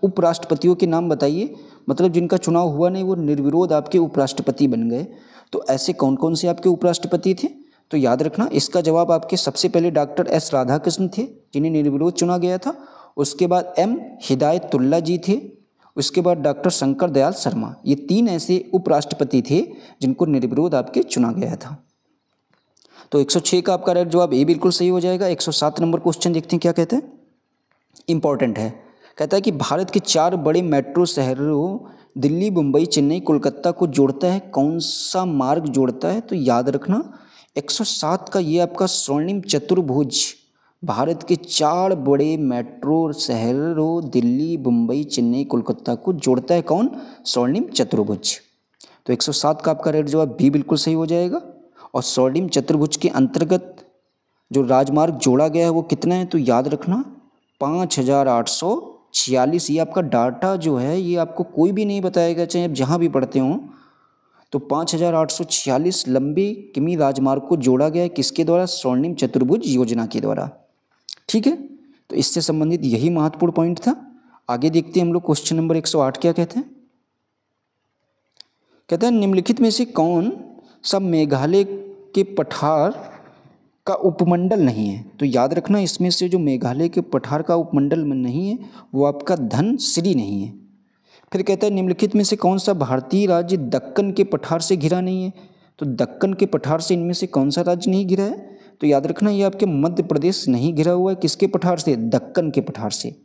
A: उपराष्ट्रपतियों के नाम बताइए, मतलब जिनका चुनाव हुआ नहीं, वो निर्विरोध आपके उपराष्ट्रपति बन गए। तो ऐसे कौन कौन से आपके उपराष्ट्रपति थे, तो याद रखना इसका जवाब आपके सबसे पहले डॉक्टर एस राधाकृष्ण थे, जिन्हें निर्विरोध चुना गया था। उसके बाद एम हिदायतुल्ला जी थे। उसके बाद डॉक्टर शंकर दयाल शर्मा। ये 3 ऐसे उपराष्ट्रपति थे जिनको निर्विरोध आपके चुना गया था। तो 106 का आपका राइट जवाब ए बिल्कुल सही हो जाएगा। 107 नंबर क्वेश्चन देखते हैं क्या कहते हैं, इंपॉर्टेंट है। कहता है कि भारत के 4 बड़े मेट्रो शहरों दिल्ली, मुंबई, चेन्नई, कोलकाता को जोड़ता है कौन सा मार्ग जोड़ता है, तो याद रखना 107 का ये आपका स्वर्णिम चतुर्भुज भारत के 4 बड़े मेट्रो शहरों दिल्ली, मुंबई, चेन्नई, कोलकाता को जोड़ता है कौन, स्वर्णिम चतुर्भुज। तो 107 का आपका राइट जवाब बी बिल्कुल सही हो जाएगा। और स्वर्णिम चतुर्भुज के अंतर्गत जो राजमार्ग जोड़ा गया है वो कितना है, तो याद रखना 5846। ये आपका डाटा जो है ये आपको कोई भी नहीं बताएगा, चाहे आप जहाँ भी पढ़ते हो। तो 5846 लंबे किमी राजमार्ग को जोड़ा गया है किसके द्वारा, स्वर्णिम चतुर्भुज योजना के द्वारा। ठीक है। तो इससे संबंधित यही महत्वपूर्ण पॉइंट था। आगे देखते हैं हम लोग क्वेश्चन नंबर 108 क्या कहते हैं। कहते हैं निम्नलिखित में से कौन सा मेघालय के पठार का उपमंडल नहीं है, तो याद रखना इसमें से जो मेघालय के पठार का उपमंडल में नहीं है वो आपका धनसिरी नहीं है। फिर कहता है निम्नलिखित में से कौन सा भारतीय राज्य दक्कन के पठार से घिरा नहीं है, तो दक्कन के पठार से इनमें से कौन सा राज्य नहीं घिरा है, तो याद रखना ये आपके मध्य प्रदेश नहीं घिरा हुआ है। किसके पठार से, दक्कन के पठार से।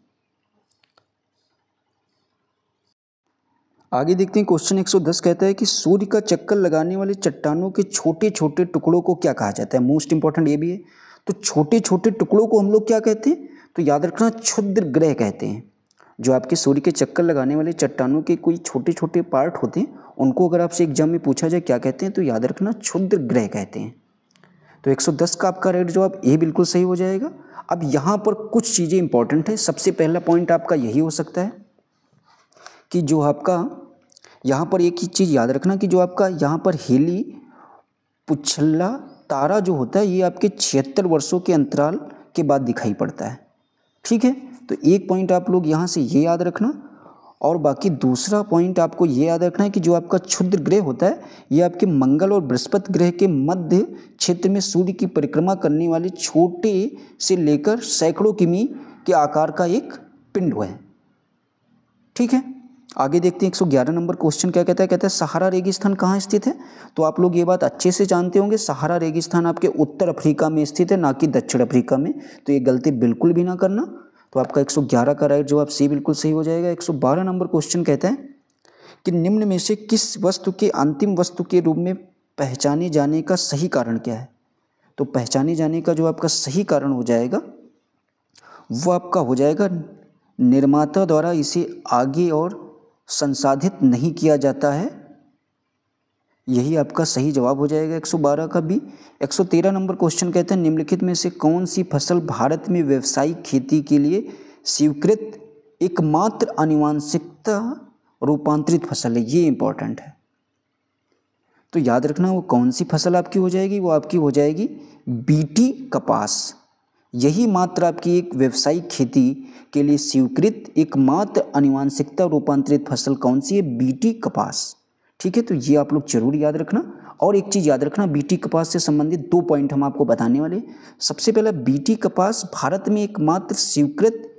A: आगे देखते हैं क्वेश्चन 110 कहता है कि सूर्य का चक्कर लगाने वाले चट्टानों के छोटे छोटे टुकड़ों को क्या कहा जाता है। मोस्ट इंपॉर्टेंट ये भी है। तो छोटे छोटे टुकड़ों को हम लोग क्या कहते हैं, तो याद रखना क्षुद्र ग्रह कहते हैं। जो आपके सूर्य के चक्कर लगाने वाले चट्टानों के कोई छोटे छोटे पार्ट होते हैं उनको अगर आपसे एग्जाम में पूछा जाए क्या कहते हैं, तो याद रखना क्षुद्र ग्रह कहते हैं। तो 110 का आपका राइट जवाब ए बिल्कुल सही हो जाएगा। अब यहाँ पर कुछ चीज़ें इंपॉर्टेंट है। सबसे पहला पॉइंट आपका यही हो सकता है कि जो आपका यहाँ पर एक ही चीज़ याद रखना कि जो आपका यहाँ पर हेली पुछल्ला तारा जो होता है ये आपके 76 वर्षों के अंतराल के बाद दिखाई पड़ता है। ठीक है। तो एक पॉइंट आप लोग यहाँ से ये याद रखना, और बाकी दूसरा पॉइंट आपको ये याद रखना है कि जो आपका क्षुद्र ग्रह होता है ये आपके मंगल और बृहस्पति ग्रह के मध्य क्षेत्र में सूर्य की परिक्रमा करने वाले छोटे से लेकर सैकड़ों किमी के आकार का एक पिंड है। ठीक है। आगे देखते हैं 111 नंबर क्वेश्चन क्या कहता है। कहता है सहारा रेगिस्तान कहाँ स्थित है, तो आप लोग ये बात अच्छे से जानते होंगे। सहारा रेगिस्तान आपके उत्तर अफ्रीका में स्थित है, ना कि दक्षिण अफ्रीका में। तो ये गलती बिल्कुल भी ना करना। तो आपका 111 का राइट जवाब सी बिल्कुल सही हो जाएगा। 112 नंबर क्वेश्चन कहता है कि निम्न में से किस वस्तु के अंतिम वस्तु के रूप में पहचाने जाने का सही कारण क्या है, तो पहचाने जाने का जो आपका सही कारण हो जाएगा वो आपका हो जाएगा निर्माता द्वारा इसे आगे और संसाधित नहीं किया जाता है। यही आपका सही जवाब हो जाएगा 112 का भी। 113 नंबर क्वेश्चन कहते हैं निम्नलिखित में से कौन सी फसल भारत में व्यावसायिक खेती के लिए स्वीकृत एकमात्र आनुवंशिकता रूपांतरित फसल है। ये इंपॉर्टेंट है। तो याद रखना वो कौन सी फसल आपकी हो जाएगी, वो आपकी हो जाएगी बीटी कपास। यही मात्र आपकी एक व्यावसायिक खेती के लिए स्वीकृत एकमात्र आनुवंशिकता रूपांतरित फसल कौन सी है, बीटी कपास। ठीक है। तो ये आप लोग जरूर याद रखना। और एक चीज़ याद रखना, बीटी कपास से संबंधित 2 पॉइंट हम आपको बताने वाले। सबसे पहला, बीटी कपास भारत में एकमात्र स्वीकृत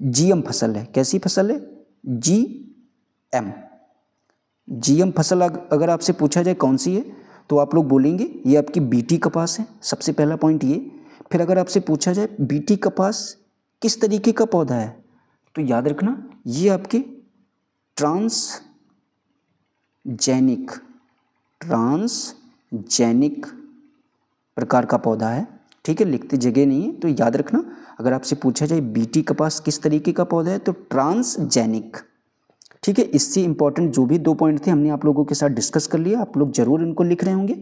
A: जीएम फसल है। कैसी फसल है, जीएम। जीएम फसल अगर आपसे पूछा जाए कौन सी है तो आप लोग बोलेंगे ये आपकी बीटी कपास है। सबसे पहला पॉइंट ये। फिर अगर आपसे पूछा जाए बीटी कपास किस तरीके का पौधा है, तो याद रखना ये आपके ट्रांसजेनिक प्रकार का पौधा है। ठीक है, लिखते जगह नहीं है, तो याद रखना। अगर आपसे पूछा जाए बीटी कपास किस तरीके का पौधा है, तो ट्रांसजेनिक। ठीक है, इससे इंपॉर्टेंट जो भी 2 पॉइंट थे हमने आप लोगों के साथ डिस्कस कर लिया, आप लोग जरूर इनको लिख रहे होंगे।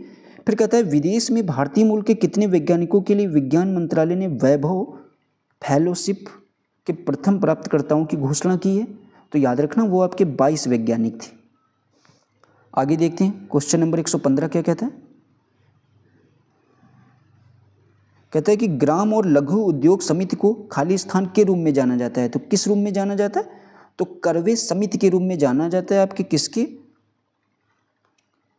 A: फिर कहता है विदेश में भारतीय मूल के कितने वैज्ञानिकों के लिए विज्ञान मंत्रालय ने वैभव फेलोशिप के प्रथम प्राप्तकर्ताओं की घोषणा की है, तो याद रखना वो आपके 22 वैज्ञानिक थे। आगे देखते हैं क्वेश्चन नंबर 115 क्या कहता है। कहता है कि ग्राम और लघु उद्योग समिति को खाली स्थान के रूप में जाना जाता है, तो किस रूप में जाना जाता है, तो करवे समिति के रूप में जाना जाता है आपके किसके।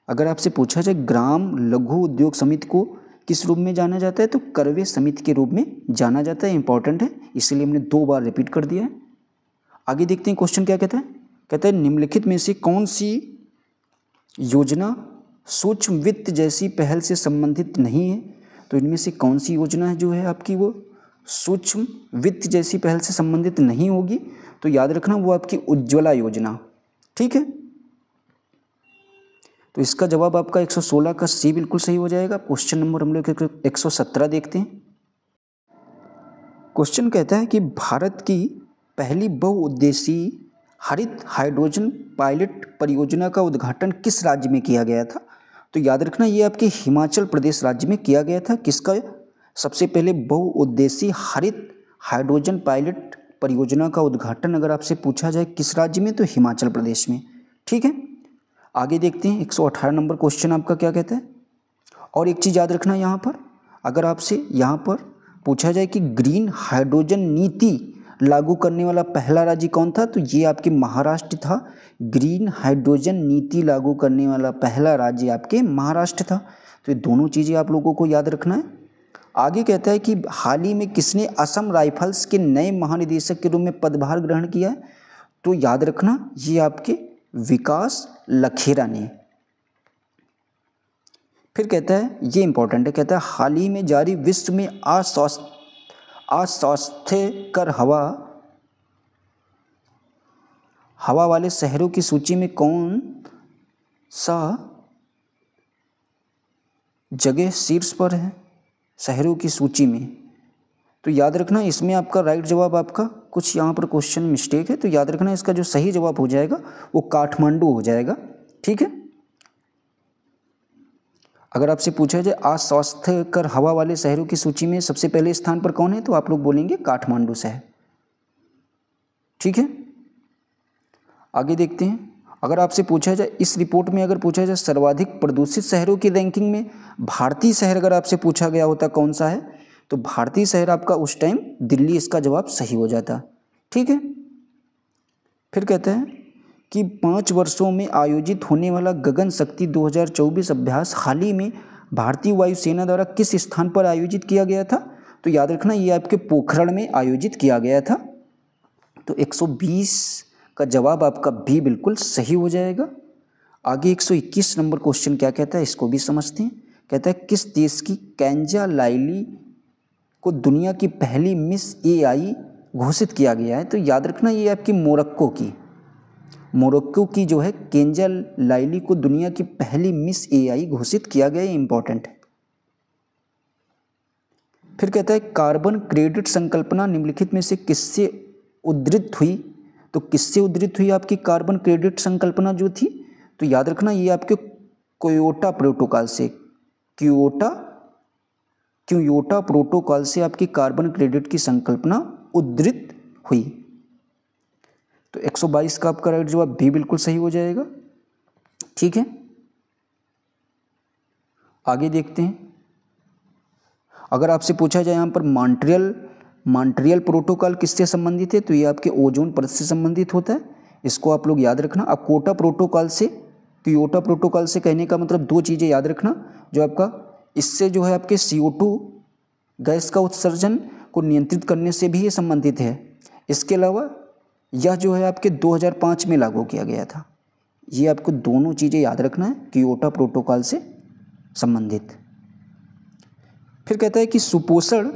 A: अगर आपसे पूछा जाए ग्राम लघु उद्योग समिति को किस रूप में जाना जाता है, तो करवे समिति के रूप में जाना जाता है। इंपॉर्टेंट है, इसलिए हमने 2 बार रिपीट कर दिया है। आगे देखते हैं क्वेश्चन क्या कहता है। कहता है निम्नलिखित में से कौन सी योजना सूक्ष्म वित्त जैसी पहल से संबंधित नहीं है, तो इनमें से कौन सी योजना जो है आपकी वो सूक्ष्म वित्त जैसी पहल से संबंधित नहीं होगी, तो याद रखना वो आपकी उज्ज्वला योजना। ठीक है, तो इसका जवाब आपका 116 का सी बिल्कुल सही हो जाएगा। क्वेश्चन नंबर हम लोग 117 देखते हैं। क्वेश्चन कहता है कि भारत की पहली बहुउद्देशीय हरित हाइड्रोजन पायलट परियोजना का उद्घाटन किस राज्य में किया गया था, तो याद रखना ये आपके हिमाचल प्रदेश राज्य में किया गया था। किसका सबसे पहले बहुउद्देशीय हरित हाइड्रोजन पायलट परियोजना का उद्घाटन अगर आपसे पूछा जाए किस राज्य में, तो हिमाचल प्रदेश में। ठीक है, आगे देखते हैं 118 नंबर क्वेश्चन आपका क्या कहता है। और एक चीज़ याद रखना यहाँ पर, अगर आपसे यहाँ पर पूछा जाए कि ग्रीन हाइड्रोजन नीति लागू करने वाला पहला राज्य कौन था, तो ये आपके महाराष्ट्र था। ग्रीन हाइड्रोजन नीति लागू करने वाला पहला राज्य आपके महाराष्ट्र था। तो ये दोनों चीज़ें आप लोगों को याद रखना है। आगे कहता है कि हाल ही में किसने असम राइफल्स के नए महानिदेशक के रूप में पदभार ग्रहण किया है, तो याद रखना ये आपके विकास लखेरा ने। फिर कहता है ये इंपॉर्टेंट है, कहता है हाल ही में जारी विश्व में अस्वास्थ्यकर हवा वाले शहरों की सूची में कौन सा जगह शीर्ष पर है शहरों की सूची में, तो याद रखना इसमें आपका राइट जवाब आपका कुछ यहाँ पर क्वेश्चन मिस्टेक है, तो याद रखना इसका जो सही जवाब हो जाएगा वो काठमांडू हो जाएगा। ठीक है, अगर आपसे पूछा जाए अस्वास्थ्यकर हवा वाले शहरों की सूची में सबसे पहले स्थान पर कौन है, तो आप लोग बोलेंगे काठमांडू शहर। ठीक है, आगे देखते हैं। अगर आपसे पूछा जाए इस रिपोर्ट में अगर पूछा जाए सर्वाधिक प्रदूषित शहरों की रैंकिंग में भारतीय शहर अगर आपसे पूछा गया होता कौन सा है, तो भारतीय शहर आपका उस टाइम दिल्ली इसका जवाब सही हो जाता। ठीक है, फिर कहते हैं कि 5 वर्षों में आयोजित होने वाला गगन शक्ति 2024 अभ्यास हाल ही में भारतीय वायुसेना द्वारा किस स्थान पर आयोजित किया गया था, तो याद रखना ये आपके पोखरण में आयोजित किया गया था। तो 120 का जवाब आपका बी बिल्कुल सही हो जाएगा। आगे 121 नंबर क्वेश्चन क्या कहता है इसको भी समझते हैं। कहता है किस देश की केंजा लाइली को दुनिया की पहली मिस एआई घोषित किया गया है, तो याद रखना ये आपकी मोरक्को की जो है केंजा लाइली को दुनिया की पहली मिस एआई घोषित किया गया है। इंपॉर्टेंट है। फिर कहता है कार्बन क्रेडिट संकल्पना निम्नलिखित में से किससे उद्धृत हुई, तो किससे उद्धृत हुई आपकी कार्बन क्रेडिट संकल्पना जो थी, तो याद रखना ये आपके क्योटो प्रोटोकॉल से क्योटो प्रोटोकॉल से आपकी कार्बन क्रेडिट की संकल्पना उद्धृत हुई। तो 122 का आपका राइट जवाब भी बिल्कुल सही हो जाएगा। ठीक है, आगे देखते हैं। अगर आपसे पूछा जाए यहाँ पर मॉन्ट्रियल प्रोटोकॉल किससे संबंधित है, तो ये आपके ओजोन परत से संबंधित होता है। इसको आप लोग याद रखना। अब क्योटो प्रोटोकॉल से कहने का मतलब 2 चीज़ें याद रखना, जो आपका इससे जो है आपके CO2 गैस का उत्सर्जन को नियंत्रित करने से भी ये संबंधित है। इसके अलावा यह जो है आपके 2005 में लागू किया गया था। ये आपको दोनों चीज़ें याद रखना है क्योटो प्रोटोकॉल से संबंधित। फिर कहता है कि सुपोषण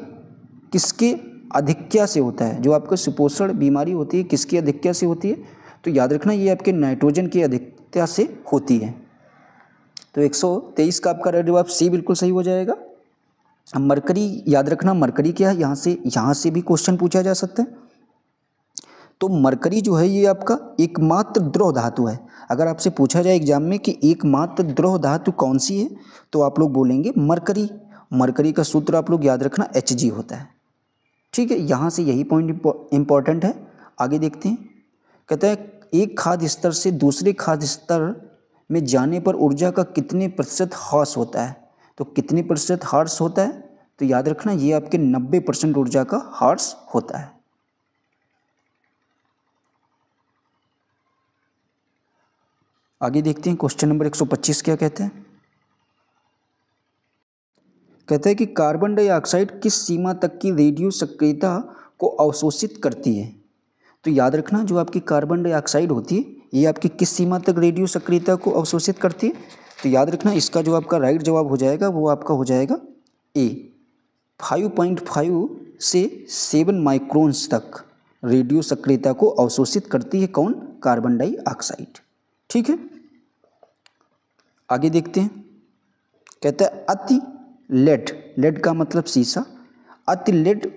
A: किसके अधिक्या से होता है, जो आपका सुपोषण बीमारी होती है किसकी अधिक्या से होती है, तो याद रखना ये आपके नाइट्रोजन की अधिक्या से होती है। तो 123 का आपका राइट जवाब सी बिल्कुल सही हो जाएगा। मरकरी याद रखना, मरकरी क्या है, यहाँ से भी क्वेश्चन पूछा जा सकता है। तो मरकरी जो है ये आपका एकमात्र द्रव धातु है। अगर आपसे पूछा जाए एग्जाम में कि एकमात्र द्रव धातु कौन सी है, तो आप लोग बोलेंगे मरकरी। मरकरी का सूत्र आप लोग याद रखना Hg होता है। ठीक है, यहाँ से यही पॉइंट इंपॉर्टेंट है। आगे देखते हैं, कहता है एक खाद्य स्तर से दूसरे खाद्य स्तर में जाने पर ऊर्जा का कितने प्रतिशत ह्रास होता है। तो कितने प्रतिशत ह्रास होता है, तो याद रखना ये आपके 90% ऊर्जा का ह्रास होता है। आगे देखते हैं क्वेश्चन नंबर 125 क्या कहते हैं। कहता है कि कार्बन डाइऑक्साइड किस सीमा तक की रेडियो सक्रियता को अवशोषित करती है। तो याद रखना जो आपकी कार्बन डाइऑक्साइड होती है ये आपकी किस सीमा तक रेडियो सक्रियता को अवशोषित करती है। तो याद रखना इसका जो आपका राइट जवाब हो जाएगा वो आपका हो जाएगा ए। 5.5 से 7 माइक्रोन्स तक रेडियो सक्रियता को अवशोषित करती है कौन, कार्बन डाइऑक्साइड। ठीक है, आगे देखते हैं। कहता है अति लेड, लेड का मतलब शीशा, अति लेड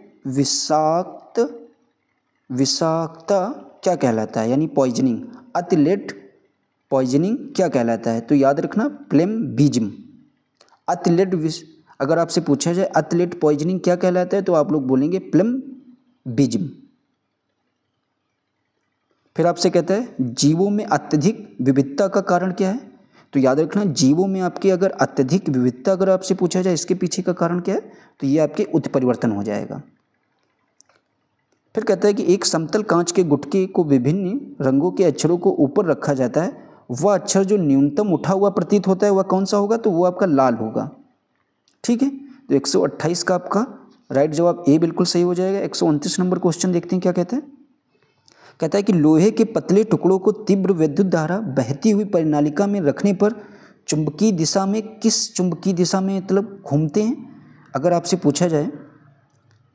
A: विषाक्तता क्या कहलाता है, यानी पॉइजनिंग। अति लेड पॉइजनिंग क्या कहलाता है, तो याद रखना प्लेम्बिज्म। अति लेड अगर आपसे पूछा जाए अति लेड पॉइजनिंग क्या कहलाता है, तो आप लोग बोलेंगे प्लेम्बिज्म। फिर आपसे कहता है जीवों में अत्यधिक विविधता का कारण क्या है। तो याद रखना जीवों में आपके अगर अत्यधिक विविधता अगर आपसे पूछा जाए इसके पीछे का कारण क्या है, तो ये आपके उत्परिवर्तन हो जाएगा। फिर कहता है कि एक समतल कांच के गुटके को विभिन्न रंगों के अक्षरों को ऊपर रखा जाता है, वह अक्षर जो न्यूनतम उठा हुआ प्रतीत होता है वह कौन सा होगा, तो वो आपका लाल होगा। ठीक है, तो 128 का आपका राइट जवाब ए बिल्कुल सही हो जाएगा। 129 नंबर क्वेश्चन देखते हैं क्या कहता है। कहता है कि लोहे के पतले टुकड़ों को तीव्र विद्युत धारा बहती हुई परिनालिका में रखने पर चुंबकीय दिशा में किस चुंबकीय दिशा में मतलब घूमते हैं। अगर आपसे पूछा जाए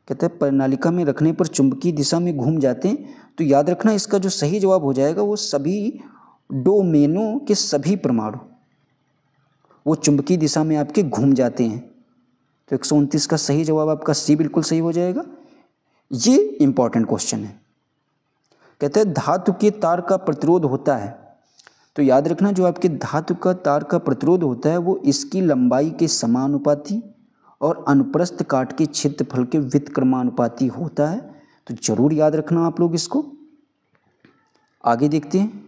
A: कहता है परिनालिका में रखने पर चुंबकीय दिशा में घूम जाते हैं, तो याद रखना इसका जो सही जवाब हो जाएगा वो सभी डोमेनों के सभी परमाणु वो चुंबकीय दिशा में आपके घूम जाते हैं। तो 129 का सही जवाब आपका सी बिल्कुल सही हो जाएगा। ये इंपॉर्टेंट क्वेश्चन है। कहते हैं धातु के तार का प्रतिरोध होता है, तो याद रखना जो आपके धातु का तार का प्रतिरोध होता है वो इसकी लंबाई के समानुपाती और अनुप्रस्थ काट के क्षेत्रफल के व्युत्क्रमानुपाती होता है। तो जरूर याद रखना आप लोग इसको। आगे देखते हैं।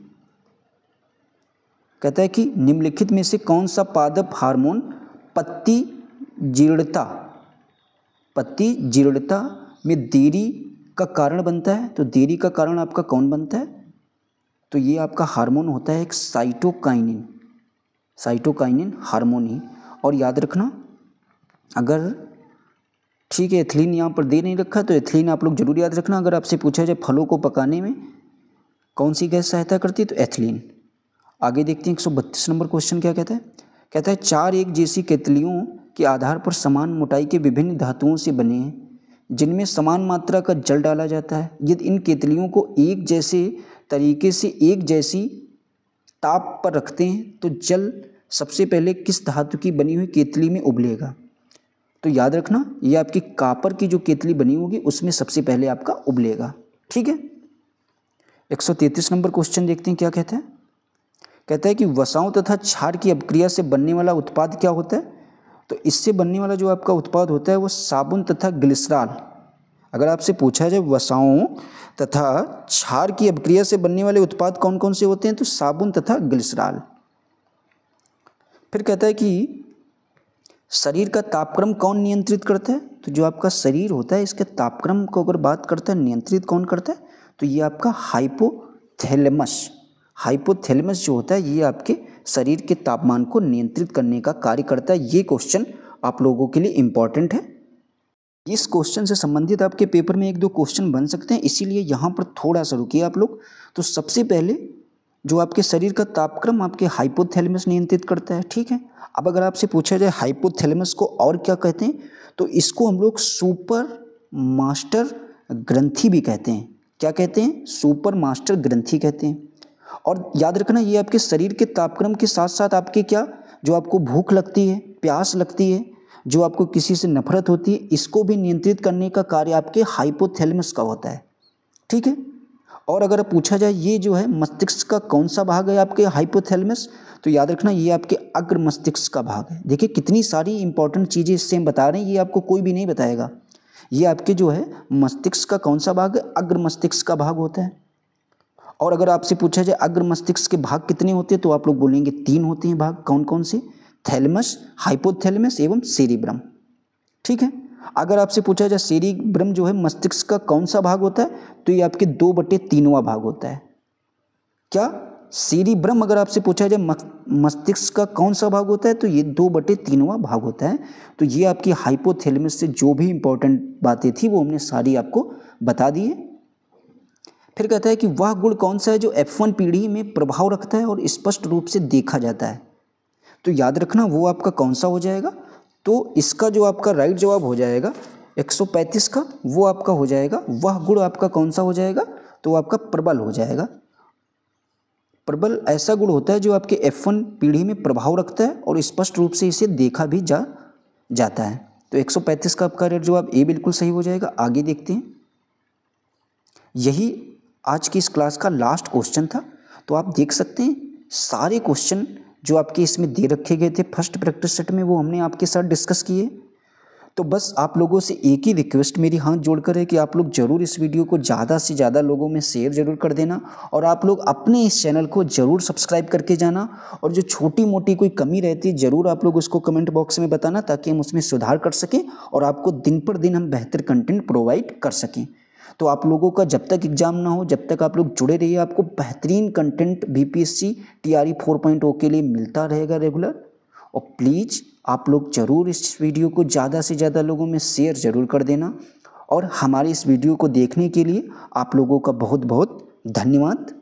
A: कहता है कि निम्नलिखित में से कौन सा पादप हार्मोन पत्ती जीर्णता में देरी का कारण बनता है। तो देरी का कारण आपका कौन बनता है, तो ये आपका हार्मोन होता है एक साइटोकाइनिन हार्मोन ही। और याद रखना अगर ठीक है एथिलीन यहाँ पर दे नहीं रखा, तो एथिलीन आप लोग जरूर याद रखना। अगर आपसे पूछा जाए फलों को पकाने में कौन सी गैस सहायता करती है, तो एथिलीन। आगे देखते हैं 132 नंबर क्वेश्चन क्या कहता है। कहता है 4 एक जैसी केतलियों के आधार पर समान मोटाई के विभिन्न धातुओं से बने हैं जिनमें समान मात्रा का जल डाला जाता है। यदि इन केतलियों को एक जैसे तरीके से एक जैसी ताप पर रखते हैं तो जल सबसे पहले किस धातु की बनी हुई केतली में उबलेगा। तो याद रखना ये आपकी कापर की जो केतली बनी होगी उसमें सबसे पहले आपका उबलेगा। ठीक है, 133 नंबर क्वेश्चन देखते हैं क्या कहता है। कहता है कि वसाओं तथा क्षार की अपक्रिया से बनने वाला उत्पाद क्या होता है। तो इससे बनने वाला जो आपका उत्पाद होता है वो साबुन तथा ग्लिसरॉल। अगर आपसे पूछा जाए वसाओं तथा क्षार की अपक्रिया से बनने वाले उत्पाद कौन कौन से होते हैं, तो साबुन तथा ग्लिसरॉल। फिर कहता है कि शरीर का तापक्रम कौन नियंत्रित करता है। तो जो आपका शरीर होता है इसके तापक्रम को अगर बात करता है नियंत्रित कौन करता है, तो ये आपका हाइपोथैलेमस जो होता है ये आपके शरीर के तापमान को नियंत्रित करने का कार्य करता है। ये क्वेश्चन आप लोगों के लिए इम्पॉर्टेंट है। इस क्वेश्चन से संबंधित आपके पेपर में 1-2 क्वेश्चन बन सकते हैं, इसीलिए यहाँ पर थोड़ा सा रुकिए आप लोग। तो सबसे पहले जो आपके शरीर का तापक्रम आपके हाइपोथैलेमस नियंत्रित करता है। ठीक है, अब अगर आपसे पूछा जाए हाइपोथैलेमस को और क्या कहते हैं, तो इसको हम लोग सुपर मास्टर ग्रंथि भी कहते हैं। क्या कहते हैं, सुपर मास्टर ग्रंथि कहते हैं। और याद रखना ये आपके शरीर के तापक्रम के साथ साथ आपके क्या जो आपको भूख लगती है, प्यास लगती है, जो आपको किसी से नफरत होती है, इसको भी नियंत्रित करने का कार्य आपके हाइपोथैलेमस का होता है। ठीक है। और अगर पूछा जाए ये जो है मस्तिष्क का कौन सा भाग है आपके हाइपोथैलेमस, तो याद रखना ये आपके अग्र मस्तिष्क का भाग है। देखिए कितनी सारी इंपॉर्टेंट चीज़ें इससे हम बता रहे हैं, ये आपको कोई भी नहीं बताएगा। ये आपके जो है मस्तिष्क का कौन सा भाग है, अग्र मस्तिष्क का भाग होता है। और अगर आपसे पूछा जाए अग्र मस्तिष्क के भाग कितने होते हैं, तो आप लोग बोलेंगे 3 होते हैं भाग। कौन कौन से? थैलेमस, हाइपोथैलेमस एवं सेरिब्रम। ठीक है। अगर आपसे पूछा जाए सेरिब्रम जो है मस्तिष्क का कौन सा भाग होता है, तो ये आपके 2/3वां भाग होता है। क्या? सेरिब्रम अगर आपसे पूछा जाए मस्तिष्क का कौन सा भाग होता है, तो ये 2/3वां भाग होता है। तो ये आपकी हाइपोथैलेमस से जो भी इंपॉर्टेंट बातें थी वो हमने सारी आपको बता दी है। फिर कहता है कि वह गुण कौन सा है जो F1 पीढ़ी में प्रभाव रखता है और स्पष्ट रूप से देखा जाता है। तो याद रखना वो आपका कौन सा हो जाएगा, तो इसका जो आपका राइट जवाब हो जाएगा 135 का, वो आपका हो जाएगा वह गुण आपका कौन सा हो जाएगा, तो आपका प्रबल हो जाएगा। प्रबल ऐसा गुण होता है जो आपके F1 पीढ़ी में प्रभाव रखता है और स्पष्ट रूप से इसे देखा भी जाता है। तो 135 का आपका राइट जवाब ए बिल्कुल सही हो जाएगा। आगे देखते हैं। यही आज की इस क्लास का लास्ट क्वेश्चन था। तो आप देख सकते हैं सारे क्वेश्चन जो आपके इसमें दे रखे गए थे फर्स्ट प्रैक्टिस सेट में, वो हमने आपके साथ डिस्कस किए। तो बस आप लोगों से एक ही रिक्वेस्ट मेरी हाथ जोड़कर है कि आप लोग ज़रूर इस वीडियो को ज़्यादा से ज़्यादा लोगों में शेयर ज़रूर कर देना, और आप लोग अपने इस चैनल को ज़रूर सब्सक्राइब करके जाना। और जो छोटी मोटी कोई कमी रहती है ज़रूर आप लोग उसको कमेंट बॉक्स में बताना, ताकि हम उसमें सुधार कर सकें और आपको दिन पर दिन हम बेहतर कंटेंट प्रोवाइड कर सकें। तो आप लोगों का जब तक एग्ज़ाम ना हो, जब तक आप लोग जुड़े रहिए, आपको बेहतरीन कंटेंट BPSC TRE 4.0 के लिए मिलता रहेगा रेगुलर। और प्लीज़ आप लोग ज़रूर इस वीडियो को ज़्यादा से ज़्यादा लोगों में शेयर ज़रूर कर देना। और हमारे इस वीडियो को देखने के लिए आप लोगों का बहुत बहुत धन्यवाद।